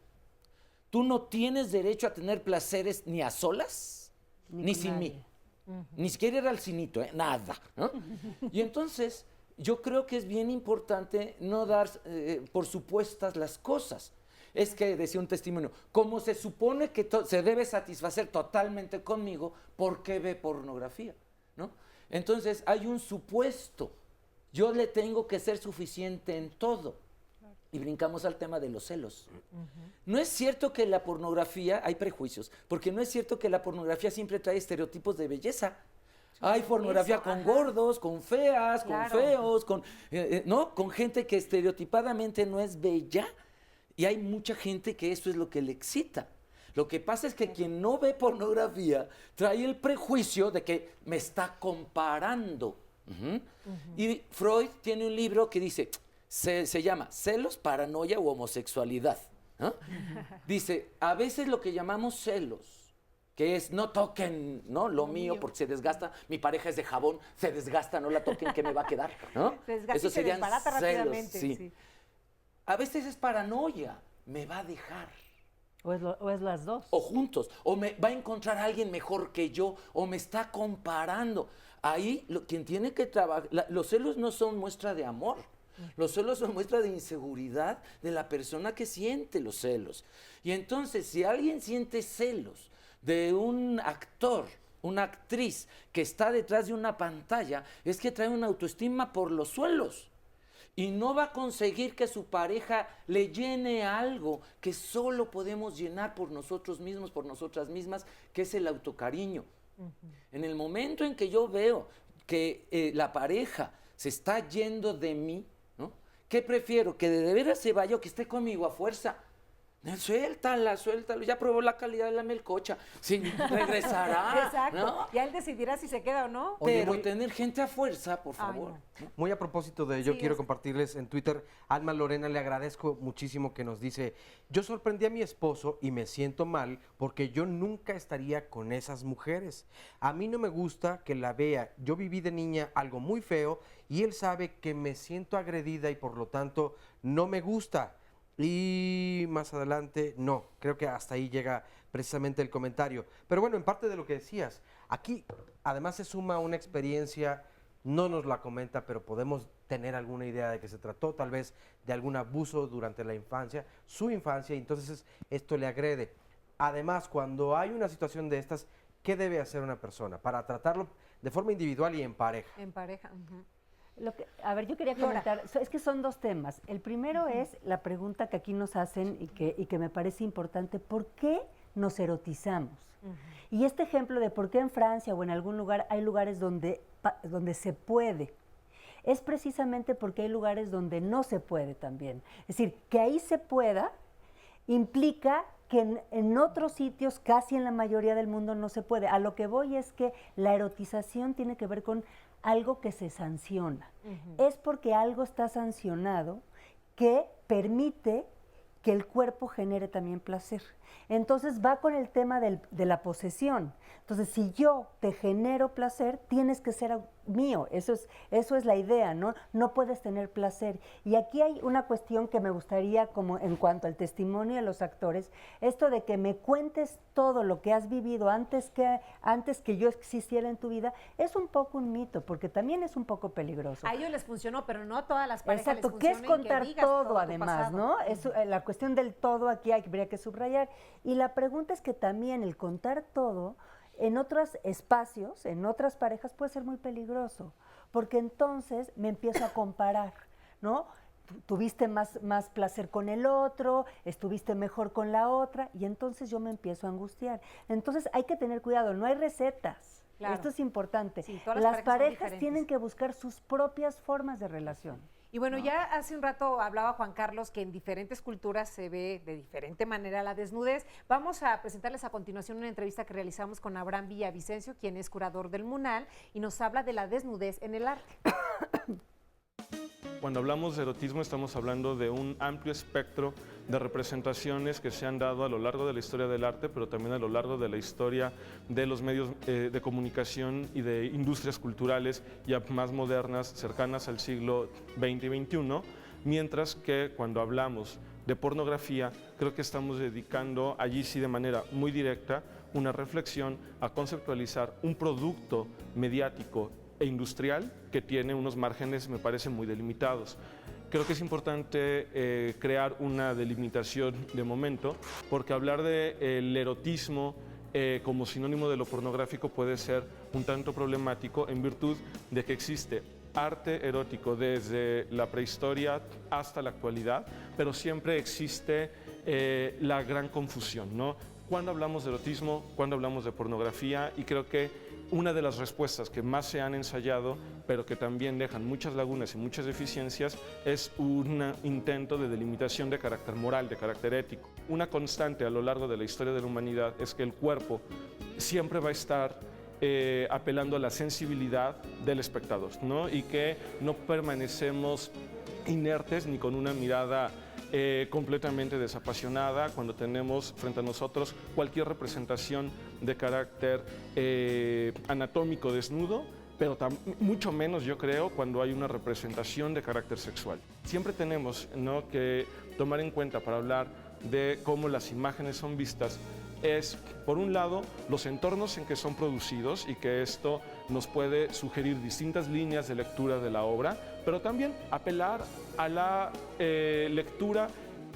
Tú no tienes derecho a tener placeres ni a solas, ni sin mí. Ni siquiera ir al cinito, nada, ¿no? Y entonces, yo creo que es bien importante no dar por supuestas las cosas. Es que, decía un testimonio, como se supone que se debe satisfacer totalmente conmigo, ¿por qué ve pornografía? ¿No? Entonces, hay un supuesto. Yo le tengo que ser suficiente en todo. Y brincamos al tema de los celos. No es cierto que la pornografía, hay prejuicios, porque no es cierto que la pornografía siempre trae estereotipos de belleza. Hay pornografía con gordos, con feas, con feos, ¿no? Con gente que estereotipadamente no es bella. Y hay mucha gente que eso es lo que le excita. Lo que pasa es que quien no ve pornografía trae el prejuicio de que me está comparando. Y Freud tiene un libro que dice, se llama Celos, Paranoia u Homosexualidad. Dice, a veces lo que llamamos celos, que es no toquen, ¿no? Lo mío porque se desgasta, mi pareja es de jabón, se desgasta, no la toquen, ¿qué me va a quedar? ¿No? Se desgasta y se desbarata rápidamente. Sí. A veces es paranoia, me va a dejar. O es las dos. O juntos, o me va a encontrar a alguien mejor que yo, o me está comparando. Ahí quien tiene que trabajar, los celos no son muestra de amor. Los celos son muestra de inseguridad de la persona que siente los celos. Y entonces, si alguien siente celos de un actor, una actriz que está detrás de una pantalla, es que trae una autoestima por los suelos. Y no va a conseguir que su pareja le llene algo que solo podemos llenar por nosotros mismos, por nosotras mismas, que es el autocariño. En el momento en que yo veo que la pareja se está yendo de mí, ¿no? ¿Qué prefiero? ¿Que de veras se vaya o que esté conmigo a fuerza? Suéltalo, ya probó la calidad de la melcocha, sí, regresará. Exacto, ¿no? ya él decidirá si se queda o no. Pero tener gente a fuerza, por favor. No. Muy a propósito de ello, quiero compartirles en Twitter, Alma Lorena, le agradezco muchísimo que nos dice, yo sorprendí a mi esposo y me siento mal porque yo nunca estaría con esas mujeres. A mí no me gusta que la vea, yo viví de niña algo muy feo y él sabe que me siento agredida y por lo tanto no me gusta. Y más adelante, no, creo que hasta ahí llega precisamente el comentario. Pero bueno, en parte de lo que decías, aquí además se suma una experiencia, no nos la comenta, pero podemos tener alguna idea de que se trató tal vez de algún abuso durante la infancia, su infancia, y entonces esto le agrede. Además, cuando hay una situación de estas, ¿qué debe hacer una persona para tratarlo de forma individual y en pareja? En pareja. A ver, yo quería comentar, es que son dos temas. El primero es la pregunta que aquí nos hacen y que me parece importante, ¿por qué nos erotizamos? Y este ejemplo de por qué en Francia o en algún lugar hay lugares donde se puede, es precisamente porque hay lugares donde no se puede también. Es decir, que ahí se pueda implica que en otros sitios, casi en la mayoría del mundo, no se puede. A lo que voy es que la erotización tiene que ver con algo que se sanciona. Es porque algo está sancionado que permite que el cuerpo genere también placer. Entonces va con el tema de la posesión. Entonces, si yo te genero placer, tienes que ser mío. Eso es la idea, ¿no? No puedes tener placer. Y aquí hay una cuestión que me gustaría, como en cuanto al testimonio de los actores, esto de que me cuentes todo lo que has vivido antes que yo existiera en tu vida, es un poco un mito, porque también es un poco peligroso. A ellos les funcionó, pero no a todas las parejas. Exacto, les ¿qué es funciona contar y que digas todo además, no? La cuestión del todo aquí habría que subrayar. Y la pregunta es que también el contar todo en otros espacios, en otras parejas, puede ser muy peligroso, porque entonces me empiezo a comparar, ¿no? Tuviste más placer con el otro, estuviste mejor con la otra, y entonces yo me empiezo a angustiar. Entonces hay que tener cuidado, no hay recetas. Claro. Esto es importante. Sí, todas las parejas diferentes. tienen que buscar sus propias formas de relación. Y bueno, ya hace un rato hablaba Juan Carlos que en diferentes culturas se ve de diferente manera la desnudez. Vamos a presentarles a continuación una entrevista que realizamos con Abraham Villavicencio, quien es curador del MUNAL, y nos habla de la desnudez en el arte. Cuando hablamos de erotismo estamos hablando de un amplio espectro de representaciones que se han dado a lo largo de la historia del arte, pero también a lo largo de la historia de los medios de comunicación y de industrias culturales ya más modernas, cercanas al siglo XX y XXI, mientras que cuando hablamos de pornografía, creo que estamos dedicando allí sí de manera muy directa una reflexión a conceptualizar un producto mediático e industrial que tiene unos márgenes, me parece, muy delimitados. Creo que es importante crear una delimitación de momento, porque hablar del erotismo como sinónimo de lo pornográfico puede ser un tanto problemático en virtud de que existe arte erótico desde la prehistoria hasta la actualidad, pero siempre existe la gran confusión, ¿no? Cuando hablamos de erotismo, cuando hablamos de pornografía, y creo que una de las respuestas que más se han ensayado, pero que también dejan muchas lagunas y muchas deficiencias, es un intento de delimitación de carácter moral, de carácter ético. Una constante a lo largo de la historia de la humanidad es que el cuerpo siempre va a estar apelando a la sensibilidad del espectador, ¿no? Y que no permanecemos inertes ni con una mirada completamente desapasionada cuando tenemos frente a nosotros cualquier representación de carácter anatómico desnudo, pero mucho menos, yo creo, cuando hay una representación de carácter sexual. Siempre tenemos, ¿no?, que tomar en cuenta para hablar de cómo las imágenes son vistas es, por un lado, los entornos en que son producidos y que esto nos puede sugerir distintas líneas de lectura de la obra, pero también apelar a la lectura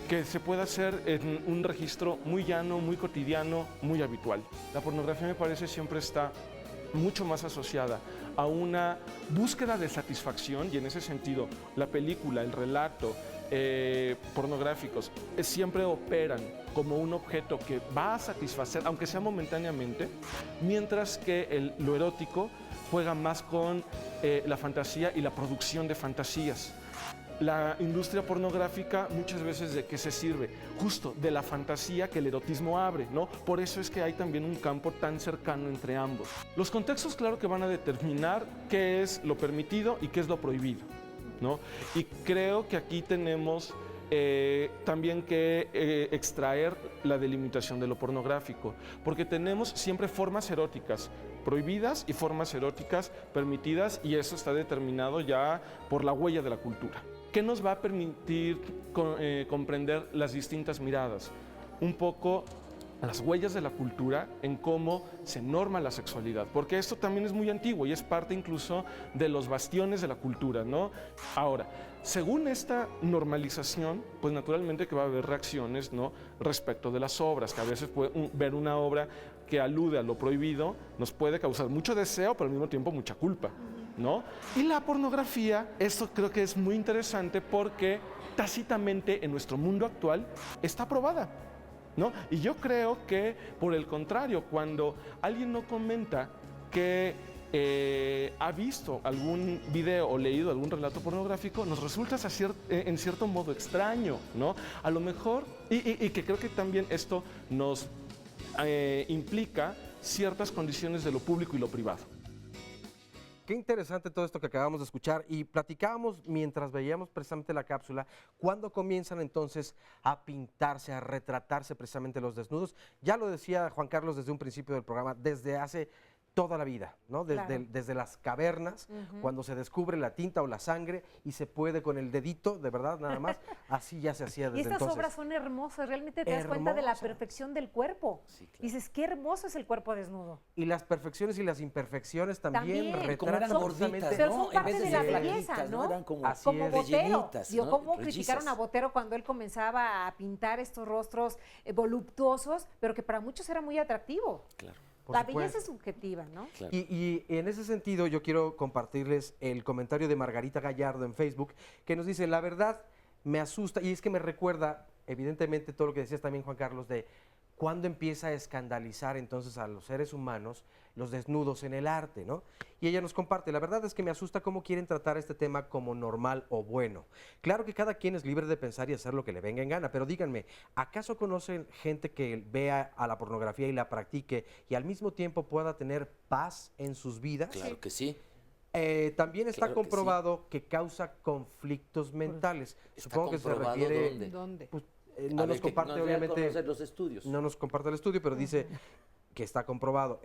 que se puede hacer en un registro muy llano, muy cotidiano, muy habitual. La pornografía, me parece, siempre está mucho más asociada a una búsqueda de satisfacción, y en ese sentido la película, el relato pornográficos siempre operan como un objeto que va a satisfacer, aunque sea momentáneamente, mientras que lo erótico juega más con la fantasía y la producción de fantasías. La industria pornográfica muchas veces, ¿de qué se sirve? Justo de la fantasía que el erotismo abre, ¿no? Por eso es que hay también un campo tan cercano entre ambos. Los contextos, claro, que van a determinar qué es lo permitido y qué es lo prohibido, ¿no? Y creo que aquí tenemos también que extraer la delimitación de lo pornográfico, porque tenemos siempre formas eróticas prohibidas y formas eróticas permitidas, y eso está determinado ya por la huella de la cultura. que nos va a permitir comprender las distintas miradas, un poco las huellas de la cultura en cómo se norma la sexualidad, porque esto también es muy antiguo y es parte incluso de los bastiones de la cultura, ¿no? Ahora, según esta normalización, pues naturalmente que va a haber reacciones, ¿no?, respecto de las obras, que a veces ver una obra que alude a lo prohibido nos puede causar mucho deseo, pero al mismo tiempo mucha culpa, ¿no? Y la pornografía, esto creo que es muy interesante porque tácitamente en nuestro mundo actual está aprobada, ¿no? Y yo creo que, por el contrario, cuando alguien no comenta que ha visto algún video o leído algún relato pornográfico, nos resulta en cierto modo extraño, ¿no? A lo mejor, y que creo que también esto nos implica ciertas condiciones de lo público y lo privado. Qué interesante todo esto que acabamos de escuchar, y platicábamos mientras veíamos precisamente la cápsula, cuándo comienzan entonces a pintarse, a retratarse precisamente los desnudos. Ya lo decía Juan Carlos desde un principio del programa, desde hace toda la vida, ¿no? Desde las cavernas, cuando se descubre la tinta o la sangre y se puede con el dedito, de verdad, nada más, así ya se hacía desde entonces. Y estas entonces. obras son hermosas, realmente te das cuenta de la perfección del cuerpo. Sí, claro. Dices, qué hermoso es el cuerpo desnudo. Y las perfecciones y las imperfecciones también como eran retratan gorditas, pero ¿no? son parte de la belleza, ¿no? Eran como Botero. ¿no? ¿Cómo criticaron a Botero cuando él comenzaba a pintar estos rostros voluptuosos, pero que para muchos era muy atractivo? Claro. La belleza es subjetiva, ¿no? Claro. Y en ese sentido yo quiero compartirles el comentario de Margarita Gallardo en Facebook, que nos dice, la verdad me asusta, y es que me recuerda evidentemente todo lo que decías también, Juan Carlos, de cuándo empieza a escandalizar entonces a los seres humanos los desnudos en el arte, ¿no? Y ella nos comparte, la verdad es que me asusta cómo quieren tratar este tema como normal o bueno. Claro que cada quien es libre de pensar y hacer lo que le venga en gana, pero díganme, ¿acaso conocen gente que vea a la pornografía y la practique y al mismo tiempo pueda tener paz en sus vidas? Claro que sí. También está comprobado que causa conflictos mentales. Supongo que se refiere... ¿Dónde? Pues, no nos comparte obviamente los estudios. No nos comparte el estudio, pero dice que está comprobado.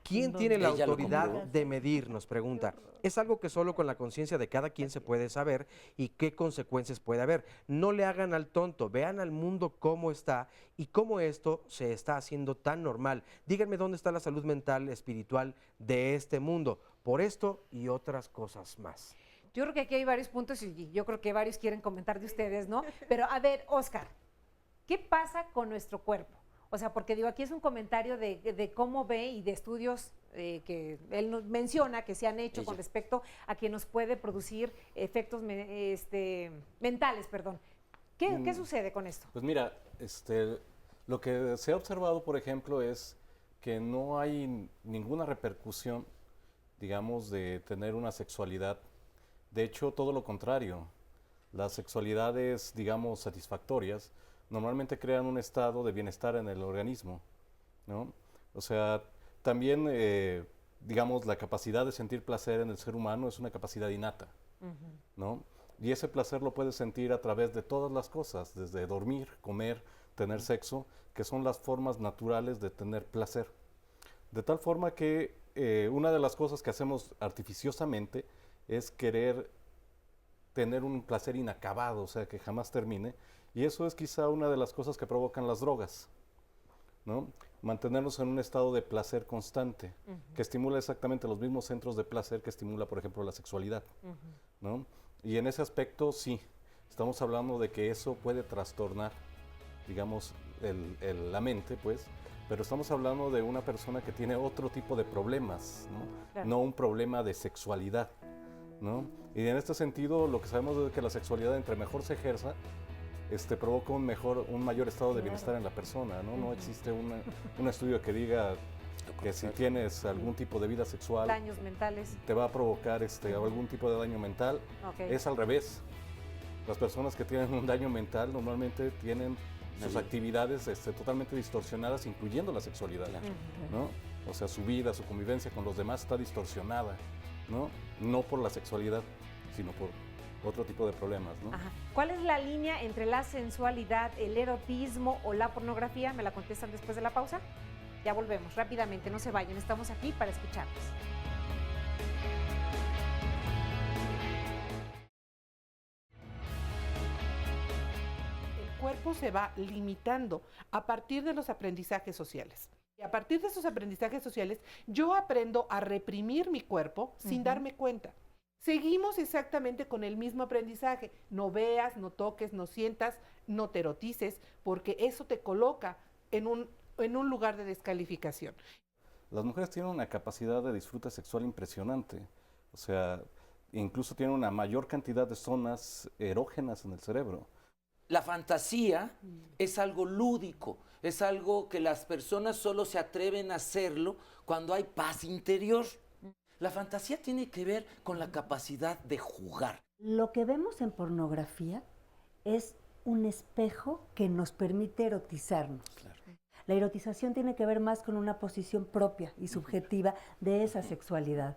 ¿Quién tiene la autoridad de medir? Nos pregunta. Es algo que solo con la conciencia de cada quien se puede saber y qué consecuencias puede haber. No le hagan al tonto, vean al mundo cómo está y cómo esto se está haciendo tan normal. Díganme dónde está la salud mental, espiritual de este mundo, por esto y otras cosas más. Yo creo que aquí hay varios puntos y yo creo que varios quieren comentar de ustedes, ¿no? Pero a ver, Oscar, ¿qué pasa con nuestro cuerpo? O sea, porque digo, aquí es un comentario de cómo ve y de estudios que él nos menciona que se han hecho con respecto a que nos puede producir efectos mentales, perdón. ¿Qué sucede con esto? Pues mira, lo que se ha observado, por ejemplo, es que no hay ninguna repercusión, digamos, de tener una sexualidad. De hecho, todo lo contrario. Las sexualidades, digamos, satisfactorias, normalmente crean un estado de bienestar en el organismo, ¿no? O sea, también, digamos, la capacidad de sentir placer en el ser humano es una capacidad innata, ¿no? Y ese placer lo puedes sentir a través de todas las cosas, desde dormir, comer, tener sexo, que son las formas naturales de tener placer. De tal forma que una de las cosas que hacemos artificiosamente es querer tener un placer inacabado, o sea, que jamás termine, y eso es quizá una de las cosas que provocan las drogas, ¿no? Mantenernos en un estado de placer constante, que estimula exactamente los mismos centros de placer que estimula, por ejemplo, la sexualidad, ¿no? Y en ese aspecto, sí, estamos hablando de que eso puede trastornar, digamos, la mente, pues, pero estamos hablando de una persona que tiene otro tipo de problemas, ¿no? Claro. No un problema de sexualidad, ¿no? Y en este sentido, lo que sabemos es que la sexualidad, entre mejor se ejerza, provoca un mayor estado de bienestar en la persona, ¿no? No existe un estudio que diga que si tienes algún tipo de vida sexual, daños mentales, te va a provocar algún tipo de daño mental. Es al revés. Las personas que tienen un daño mental normalmente tienen sus actividades totalmente distorsionadas, incluyendo la sexualidad, ¿no? O sea, su vida, su convivencia con los demás está distorsionada, ¿no? No por la sexualidad, sino por otro tipo de problemas, ¿no? Ajá. ¿Cuál es la línea entre la sensualidad, el erotismo o la pornografía? ¿Me la contestan después de la pausa? Ya volvemos rápidamente, no se vayan, estamos aquí para escucharlos. cuerpo se va limitando a partir de los aprendizajes sociales. Y a partir de esos aprendizajes sociales, yo aprendo a reprimir mi cuerpo sin darme cuenta. Seguimos exactamente con el mismo aprendizaje. No veas, no toques, no sientas, no te erotices, porque eso te coloca en un lugar de descalificación. Las mujeres tienen una capacidad de disfrute sexual impresionante. O sea, incluso tienen una mayor cantidad de zonas erógenas en el cerebro. La fantasía es algo lúdico, es algo que las personas solo se atreven a hacerlo cuando hay paz interior. La fantasía tiene que ver con la capacidad de jugar. Lo que vemos en pornografía es un espejo que nos permite erotizarnos. Claro. La erotización tiene que ver más con una posición propia y subjetiva de esa sexualidad.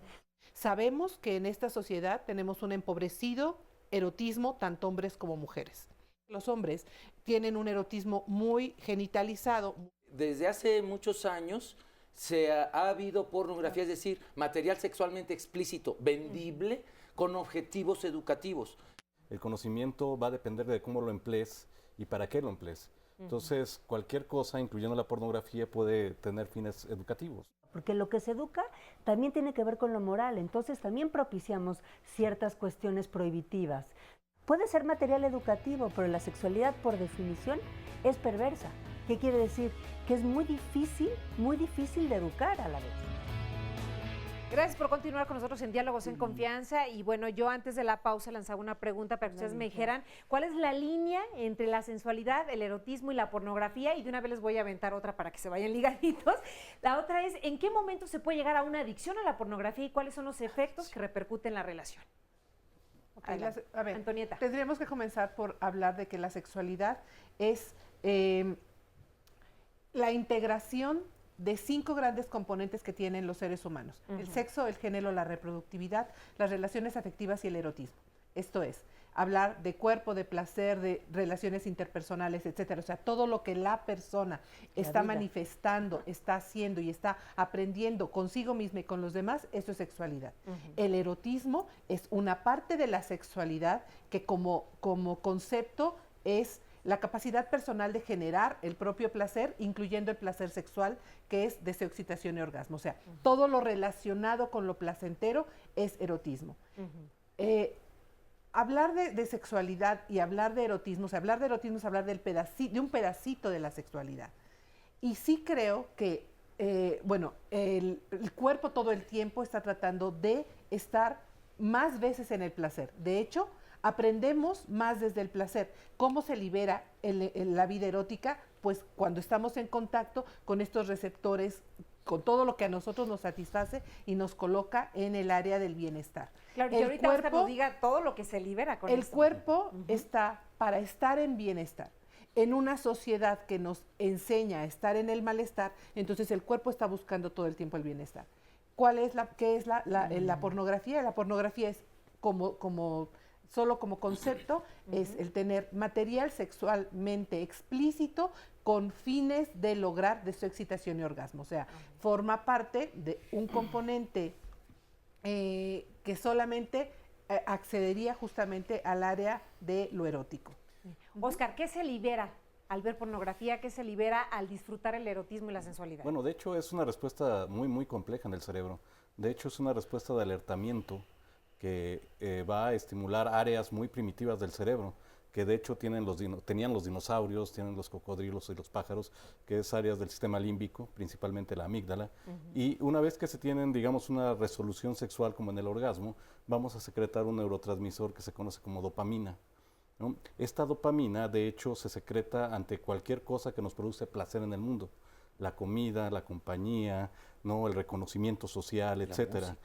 Sabemos que en esta sociedad tenemos un empobrecido erotismo, tanto hombres como mujeres. Los hombres tienen un erotismo muy genitalizado. Desde hace muchos años ha habido pornografía, es decir, material sexualmente explícito, vendible, con objetivos educativos. El conocimiento va a depender de cómo lo emplees y para qué lo emplees. Entonces, cualquier cosa, incluyendo la pornografía, puede tener fines educativos. Porque lo que se educa también tiene que ver con lo moral, entonces también propiciamos ciertas cuestiones prohibitivas. Puede ser material educativo, pero la sexualidad, por definición, es perversa. ¿Qué quiere decir? Que es muy difícil de educar a la vez. Gracias por continuar con nosotros en Diálogos en Confianza. Y bueno, yo antes de la pausa lanzaba una pregunta para que ustedes me dijeran cuál es la línea entre la sensualidad, el erotismo y la pornografía. Y de una vez les voy a aventar otra para que se vayan ligaditos. La otra es, ¿en qué momento se puede llegar a una adicción a la pornografía y cuáles son los efectos que repercuten en la relación? Okay, a ver, Antonieta. Tendríamos que comenzar por hablar de que la sexualidad es la integración de 5 grandes componentes que tienen los seres humanos. El sexo, el género, la reproductividad, las relaciones afectivas y el erotismo. Esto es, hablar de cuerpo, de placer, de relaciones interpersonales, etcétera. O sea, todo lo que la persona está manifestando, está haciendo y está aprendiendo consigo misma y con los demás, eso es sexualidad. El erotismo es una parte de la sexualidad que como concepto es la capacidad personal de generar el propio placer, incluyendo el placer sexual, que es deseo, excitación y orgasmo. O sea, todo lo relacionado con lo placentero es erotismo. Hablar de sexualidad y hablar de erotismo, o sea, hablar de erotismo es hablar de un pedacito de la sexualidad. Y sí creo que, el cuerpo todo el tiempo está tratando de estar más veces en el placer. De hecho, aprendemos más desde el placer. ¿Cómo se libera en la vida erótica? Pues cuando estamos en contacto con estos receptores, con todo lo que a nosotros nos satisface y nos coloca en el área del bienestar. Claro, y ahorita Oscar nos diga todo lo que se libera con el cuerpo está para estar en bienestar. En una sociedad que nos enseña a estar en el malestar, entonces el cuerpo está buscando todo el tiempo el bienestar. ¿Qué es la pornografía? La pornografía es solo como concepto, es el tener material sexualmente explícito con fines de lograr deseo, excitación y orgasmo. O sea, forma parte de un componente que solamente accedería justamente al área de lo erótico. Oscar, ¿qué se libera al ver pornografía? ¿Qué se libera al disfrutar el erotismo y la sensualidad? Bueno, de hecho es una respuesta muy compleja en el cerebro. De hecho es una respuesta de alertamiento que va a estimular áreas muy primitivas del cerebro, que de hecho tenían los dinosaurios, tienen los cocodrilos y los pájaros, que es áreas del sistema límbico, principalmente la amígdala. Y una vez que se tienen, digamos, una resolución sexual como en el orgasmo, vamos a secretar un neurotransmisor que se conoce como dopamina, ¿no? Esta dopamina, de hecho, se secreta ante cualquier cosa que nos produce placer en el mundo. La comida, la compañía, ¿no? El reconocimiento social, etcétera.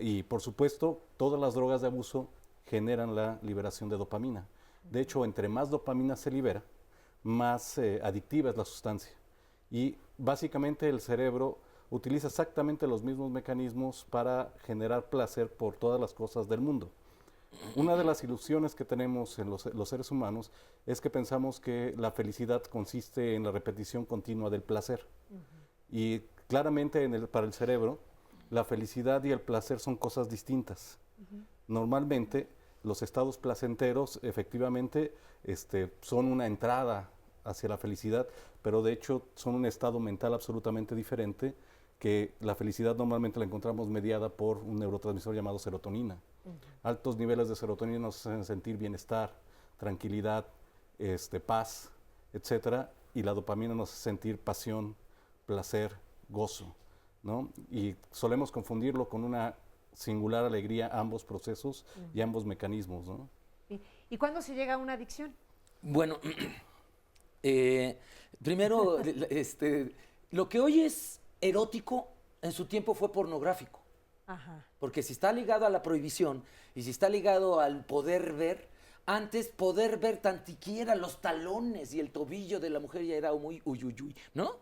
Y por supuesto, todas las drogas de abuso generan la liberación de dopamina. De hecho, entre más dopamina se libera, más adictiva es la sustancia. Y básicamente el cerebro utiliza exactamente los mismos mecanismos para generar placer por todas las cosas del mundo. Una de las ilusiones que tenemos en los seres humanos es que pensamos que la felicidad consiste en la repetición continua del placer. Y claramente para el cerebro, la felicidad y el placer son cosas distintas. Normalmente, los estados placenteros efectivamente son una entrada hacia la felicidad, pero de hecho son un estado mental absolutamente diferente, que la felicidad normalmente la encontramos mediada por un neurotransmisor llamado serotonina. Altos niveles de serotonina nos hacen sentir bienestar, tranquilidad, paz, etcétera, y la dopamina nos hace sentir pasión, placer, gozo, ¿no? Y solemos confundirlo con una singular alegría, ambos procesos y ambos mecanismos, ¿no? ¿Y cuándo se llega a una adicción? Bueno, primero, lo que hoy es erótico, en su tiempo fue pornográfico. Ajá. Porque si está ligado a la prohibición y si está ligado al poder ver, antes poder ver tan siquiera los talones y el tobillo de la mujer ya era muy uyuyuy, ¿no?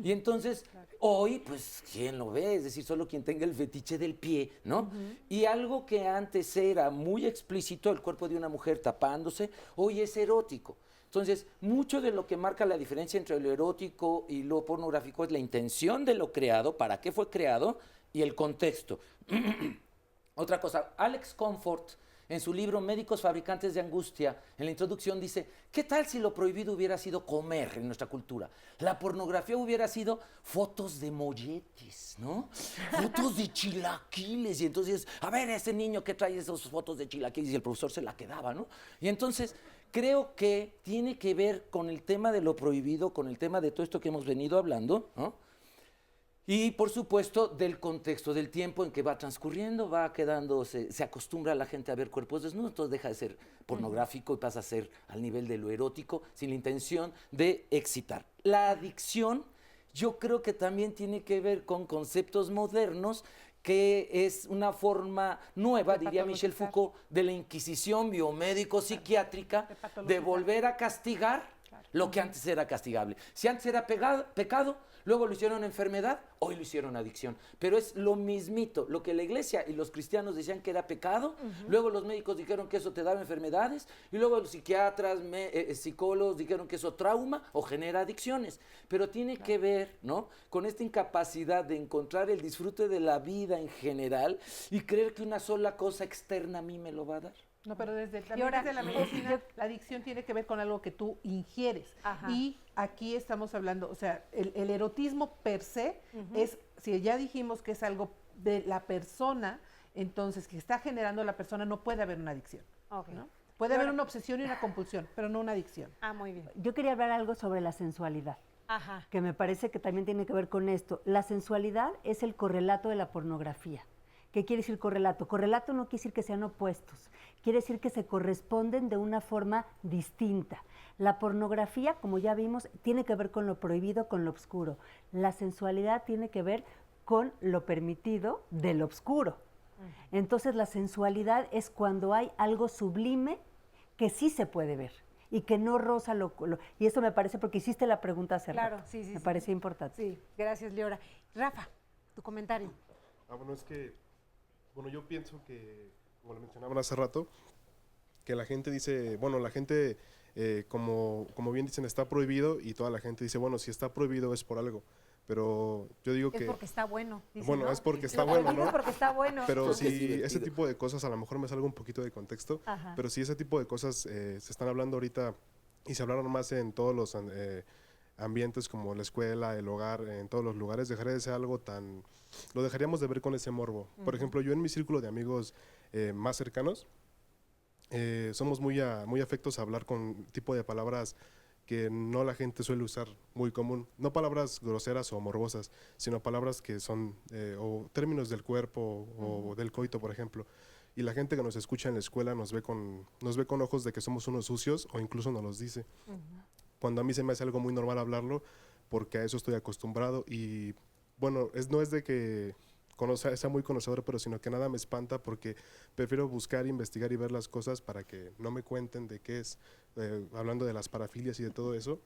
Y entonces, hoy, pues, ¿quién lo ve? Es decir, solo quien tenga el fetiche del pie, ¿no? Y algo que antes era muy explícito, el cuerpo de una mujer tapándose, hoy es erótico. Entonces, mucho de lo que marca la diferencia entre lo erótico y lo pornográfico es la intención de lo creado, para qué fue creado y el contexto. Otra cosa, Alex Comfort, en su libro Médicos Fabricantes de Angustia, en la introducción dice, ¿qué tal si lo prohibido hubiera sido comer en nuestra cultura? La pornografía hubiera sido fotos de molletes, ¿no? Fotos de chilaquiles. Y entonces, a ver, ese niño que trae esas fotos de chilaquiles, y el profesor se la quedaba, ¿no? Y entonces, creo que tiene que ver con el tema de lo prohibido, con el tema de todo esto que hemos venido hablando, ¿no? Y, por supuesto, del contexto, del tiempo en que va transcurriendo, va quedándose, se acostumbra a la gente a ver cuerpos desnudos, entonces deja de ser pornográfico y pasa a ser al nivel de lo erótico, sin la intención de excitar. La adicción, yo creo que también tiene que ver con conceptos modernos, que es una forma nueva, diría Michel Foucault, de la inquisición biomédico-psiquiátrica, de volver a castigar lo que antes era castigable. Si antes era pecado, luego lo hicieron enfermedad, hoy lo hicieron adicción. Pero es lo mismito, lo que la iglesia y los cristianos decían que era pecado, luego los médicos dijeron que eso te daba enfermedades, y luego los psiquiatras, psicólogos dijeron que eso trauma o genera adicciones. Pero tiene que ver, ¿no?, con esta incapacidad de encontrar el disfrute de la vida en general y creer que una sola cosa externa a mí me lo va a dar. No, pero desde la medicina, la adicción tiene que ver con algo que tú ingieres. Ajá. Y aquí estamos hablando, o sea, el erotismo per se es, si ya dijimos que es algo de la persona, entonces que está generando la persona, no puede haber una adicción. Okay. ¿No? Puede haber una obsesión y una compulsión, pero no una adicción. Ah, muy bien. Yo quería hablar algo sobre la sensualidad. Ajá. Que me parece que también tiene que ver con esto. La sensualidad es el correlato de la pornografía. ¿Qué quiere decir correlato? Correlato no quiere decir que sean opuestos, quiere decir que se corresponden de una forma distinta. La pornografía, como ya vimos, tiene que ver con lo prohibido, con lo oscuro. La sensualidad tiene que ver con lo permitido de lo oscuro. Entonces la sensualidad es cuando hay algo sublime que sí se puede ver y que no roza y eso me parece, porque hiciste la pregunta hace rato. Claro, sí. Me parece importante. Sí, gracias, Leora. Rafa, tu comentario. Bueno, es que, yo pienso que, como lo mencionaban hace rato, que la gente dice, la gente, como bien dicen, está prohibido, y toda la gente dice, si está prohibido es por algo. Pero yo digo que... Es porque está bueno. Dicen, ¿no? Es porque está bueno, ¿no? Es porque está bueno. Pero si ese tipo de cosas, a lo mejor me salgo un poquito de contexto, pero si ese tipo de cosas se están hablando ahorita, y se hablaron más en todos los ambientes como la escuela, el hogar, en todos los lugares, dejaría de ser algo tan... Lo dejaríamos de ver con ese morbo. Por ejemplo, yo en mi círculo de amigos más cercanos, somos muy afectos a hablar con tipo de palabras que no la gente suele usar muy común. No palabras groseras o morbosas, sino palabras que son, o términos del cuerpo o del coito, por ejemplo. Y la gente que nos escucha en la escuela nos ve con ojos de que somos unos sucios, o incluso nos los dice. Cuando a mí se me hace algo muy normal hablarlo, porque a eso estoy acostumbrado. Y no es de que sea muy conocedor, pero sino que nada me espanta, porque prefiero buscar, investigar y ver las cosas para que no me cuenten de qué es, hablando de las parafilias y de todo eso,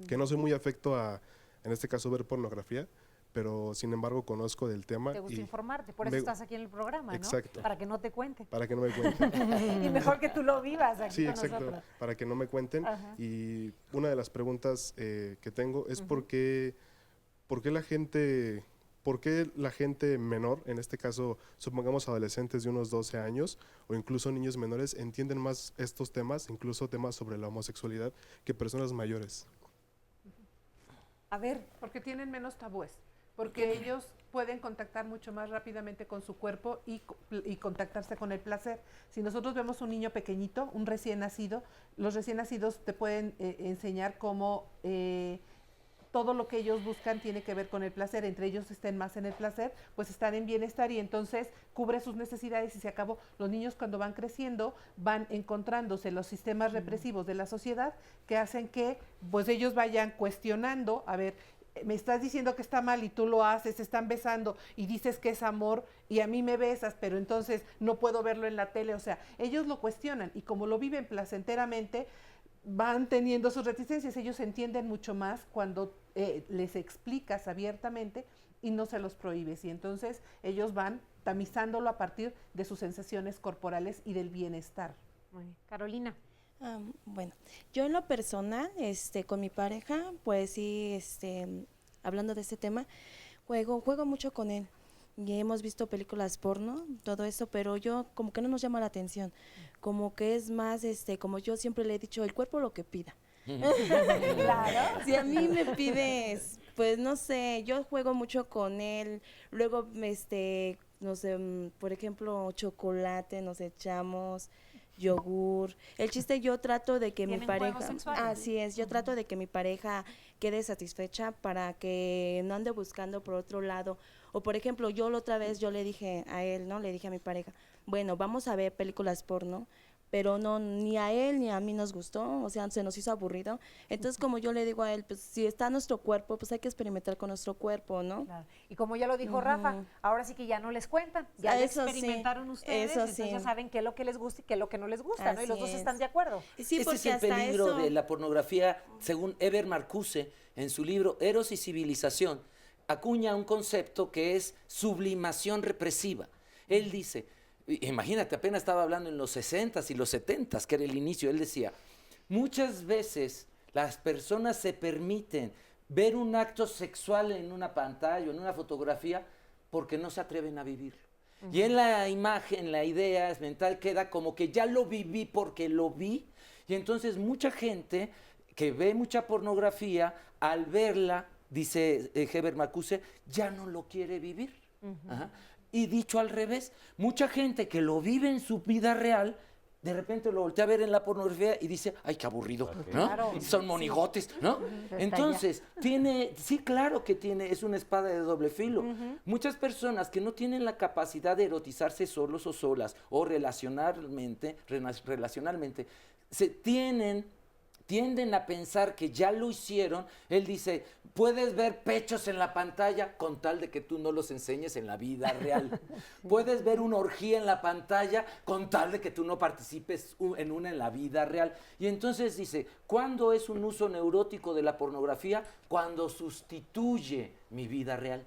que no soy muy afecto a, en este caso, ver pornografía, pero sin embargo conozco del tema. Te gusta informarte, por eso estás aquí en el programa, ¿no? Exacto. Para que no te cuenten. Para que no me cuenten. Y mejor que tú lo vivas aquí sí, con exacto, nosotros. para que no me cuenten. Ajá. Y una de las preguntas que tengo es ¿por qué la gente ¿por qué la gente menor, en este caso supongamos adolescentes de unos 12 años o incluso niños menores, entienden más estos temas, incluso temas sobre la homosexualidad, que personas mayores? A ver. Porque tienen menos tabúes, porque ellos pueden contactar mucho más rápidamente con su cuerpo y contactarse con el placer. Si nosotros vemos un niño pequeñito, un recién nacido, los recién nacidos te pueden enseñar cómo todo lo que ellos buscan tiene que ver con el placer, entre ellos estén más en el placer, pues están en bienestar y entonces cubre sus necesidades y se acabó. Los niños cuando van creciendo van encontrándose los sistemas represivos de la sociedad que hacen que pues ellos vayan cuestionando, a ver, me estás diciendo que está mal y tú lo haces, se están besando y dices que es amor y a mí me besas, pero entonces no puedo verlo en la tele, o sea, ellos lo cuestionan y como lo viven placenteramente, van teniendo sus reticencias, ellos entienden mucho más cuando les explicas abiertamente y no se los prohíbes y entonces ellos van tamizándolo a partir de sus sensaciones corporales y del bienestar. Carolina. Bueno, yo en lo personal, con mi pareja, pues sí, hablando de este tema, juego mucho con él. Y hemos visto películas porno, todo eso, pero yo como que no nos llama la atención, como que es más, como yo siempre le he dicho, el cuerpo lo que pida. Claro. Si a mí me pides, pues no sé, yo juego mucho con él, luego, no sé, por ejemplo, chocolate, nos echamos, yogur. El chiste, yo trato de que mi pareja, así es, yo trato de que mi pareja quede satisfecha para que no ande buscando por otro lado. O por ejemplo, yo la otra vez yo le dije a él, ¿no? Le dije a mi pareja, bueno, vamos a ver películas porno, pero no, ni a él ni a mí nos gustó, o sea, se nos hizo aburrido. Entonces, como yo le digo a él, pues si está nuestro cuerpo, pues hay que experimentar con nuestro cuerpo, ¿no? Claro. Y como ya lo dijo Rafa, ahora sí que ya no les cuentan, ya Eso experimentaron ustedes, eso entonces ya saben qué es lo que les gusta y qué es lo que no les gusta, ¿no? Y los dos están de acuerdo. Sí, ese es el peligro de la pornografía, según Eber Marcuse, en su libro Eros y Civilización, acuña un concepto que es sublimación represiva. Él dice, imagínate, apenas estaba hablando en los 60s y los 70s, que era el inicio, él decía, muchas veces las personas se permiten ver un acto sexual en una pantalla o en una fotografía porque no se atreven a vivirlo. Y en la imagen, la idea mental queda como que ya lo viví porque lo vi, y entonces mucha gente que ve mucha pornografía, al verla, dice Eber Marcuse, ya no lo quiere vivir. Ajá. Y dicho al revés, mucha gente que lo vive en su vida real, de repente lo voltea a ver en la pornografía y dice, ay, qué aburrido, ¿no? Claro. Son monigotes, ¿no? Entonces, sí, claro que es una espada de doble filo. Muchas personas que no tienen la capacidad de erotizarse solos o solas, o relacionalmente, tienden a pensar que ya lo hicieron. Él dice, puedes ver pechos en la pantalla con tal de que tú no los enseñes en la vida real. Puedes ver una orgía en la pantalla con tal de que tú no participes en la vida real. Y entonces dice, ¿cuándo es un uso neurótico de la pornografía? Cuando sustituye mi vida real.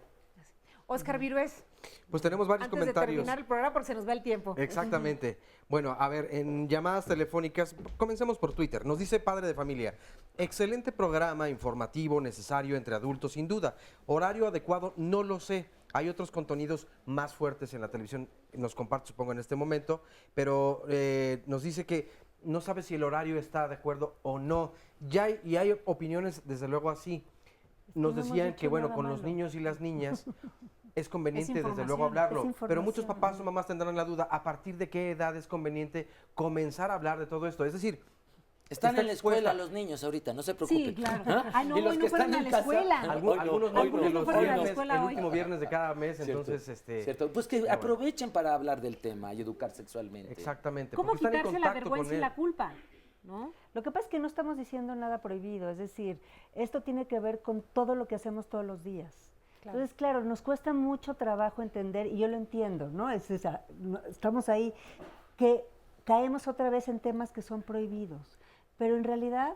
Óscar Virués. Pues tenemos varios Antes comentarios. de terminar el programa porque se nos va el tiempo. Exactamente. Bueno, a ver, en llamadas telefónicas, comencemos por Twitter. Nos dice Padre de Familia, excelente programa informativo, necesario entre adultos, sin duda. Horario adecuado, no lo sé. Hay otros contenidos más fuertes en la televisión, nos comparte, supongo, en este momento, pero nos dice que no sabe si el horario está de acuerdo o no. Y hay opiniones, desde luego, así. Nos decían que, bueno, con los niños y las niñas es conveniente, desde luego, hablarlo. Pero muchos papás o mamás tendrán la duda, ¿a partir de qué edad es conveniente comenzar a hablar de todo esto? Es decir, están en la escuela los niños ahorita, no se preocupen. Sí, claro. ¿Ah? No, y los no que fueron están a en la casa, escuela. Algunos no, porque los viernes, el hoy. último viernes de cada mes, Cierto, entonces... Cierto, pues que aprovechen para hablar del tema y educar sexualmente. Exactamente. ¿Cómo quitarse la vergüenza y la culpa? ¿No? Lo que pasa es que no estamos diciendo nada prohibido, es decir, esto tiene que ver con todo lo que hacemos todos los días. Claro. Entonces, claro, nos cuesta mucho trabajo entender, y yo lo entiendo, ¿no? Estamos ahí, que caemos otra vez en temas que son prohibidos, pero en realidad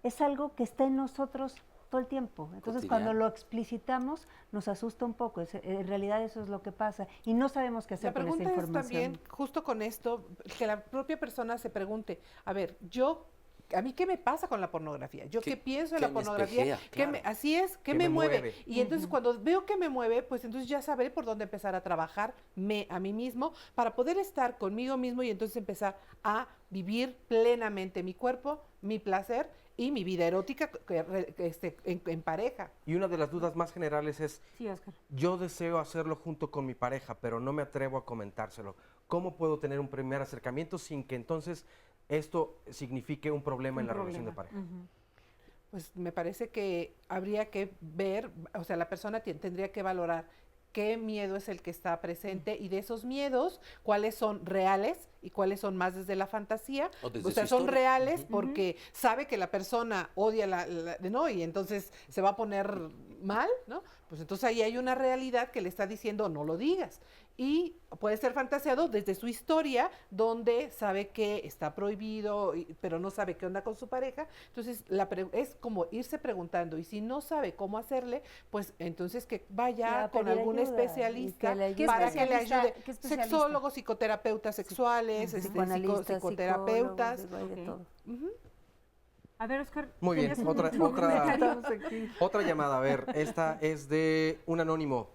es algo que está en nosotros todo el tiempo. Entonces, cuando lo explicitamos, nos asusta un poco. En realidad eso es lo que pasa. Y no sabemos qué hacer con esta información. La pregunta es también, justo con esto, que la propia persona se pregunte, a ver, yo ¿A mí qué me pasa con la pornografía? ¿Yo qué pienso en la pornografía? Claro. Así es, ¿qué me mueve? Y entonces cuando veo que me mueve, pues entonces ya sabré por dónde empezar a trabajarme a mí mismo para poder estar conmigo mismo y entonces empezar a vivir plenamente mi cuerpo, mi placer y mi vida erótica en pareja. Y una de las dudas más generales es, Sí, Oscar. yo deseo hacerlo junto con mi pareja, pero no me atrevo a comentárselo. ¿Cómo puedo tener un primer acercamiento sin que entonces esto signifique un problema en la relación de pareja? Pues me parece que habría que ver, o sea, la persona tendría que valorar qué miedo es el que está presente y de esos miedos, cuáles son reales y cuáles son más desde la fantasía. O sea, son reales porque sabe que la persona odia ¿no? Y entonces se va a poner mal, ¿no? Pues entonces ahí hay una realidad que le está diciendo no lo digas. Y puede ser fantaseado desde su historia, donde sabe que está prohibido, pero no sabe qué onda con su pareja. Entonces es como irse preguntando, y si no sabe cómo hacerle, pues entonces que vaya con algún especialista para que le ayude. Sexólogos, psicoterapeutas sexuales, psicoterapeutas. A ver, Oscar. Muy bien, otra llamada. A ver, esta es de un anónimo.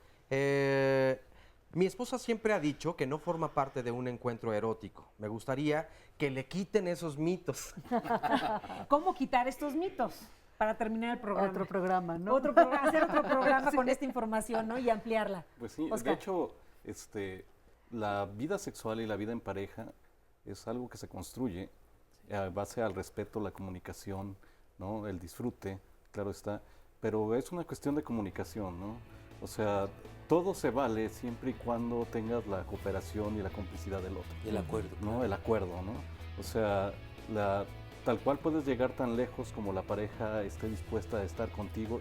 Mi esposa siempre ha dicho que no forma parte de un encuentro erótico. Me gustaría que le quiten esos mitos. ¿Cómo quitar estos mitos? Para terminar el programa. Otro programa, ¿no? Hacer otro programa con esta información, ¿no? Y ampliarla. Pues sí, Oscar. de hecho, la vida sexual y la vida en pareja es algo que se construye a base al respeto, la comunicación, ¿no? El disfrute, claro está, pero es una cuestión de comunicación, ¿no? O sea, todo se vale siempre y cuando tengas la cooperación y la complicidad del otro. El acuerdo. ¿No? Claro. El acuerdo, ¿no? O sea, tal cual puedes llegar tan lejos como la pareja esté dispuesta a estar contigo,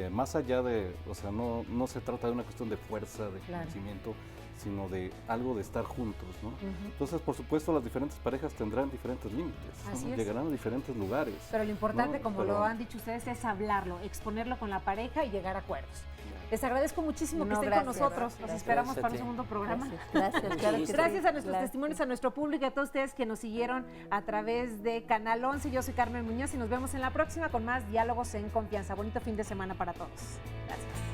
más allá de, o sea, no se trata de una cuestión de fuerza, de conocimiento, sino de algo de estar juntos, ¿no? Entonces, por supuesto, las diferentes parejas tendrán diferentes límites, ¿no? Llegarán a diferentes lugares. Pero lo importante, ¿no? como lo han dicho ustedes, es hablarlo, exponerlo con la pareja y llegar a acuerdos. Les agradezco muchísimo que estén con nosotros. Los esperamos para un segundo programa. Gracias a nuestros testimonios, a nuestro público y a todos ustedes que nos siguieron a través de Canal 11. Yo soy Carmen Muñoz y nos vemos en la próxima con más Diálogos en Confianza. Bonito fin de semana para todos. Gracias.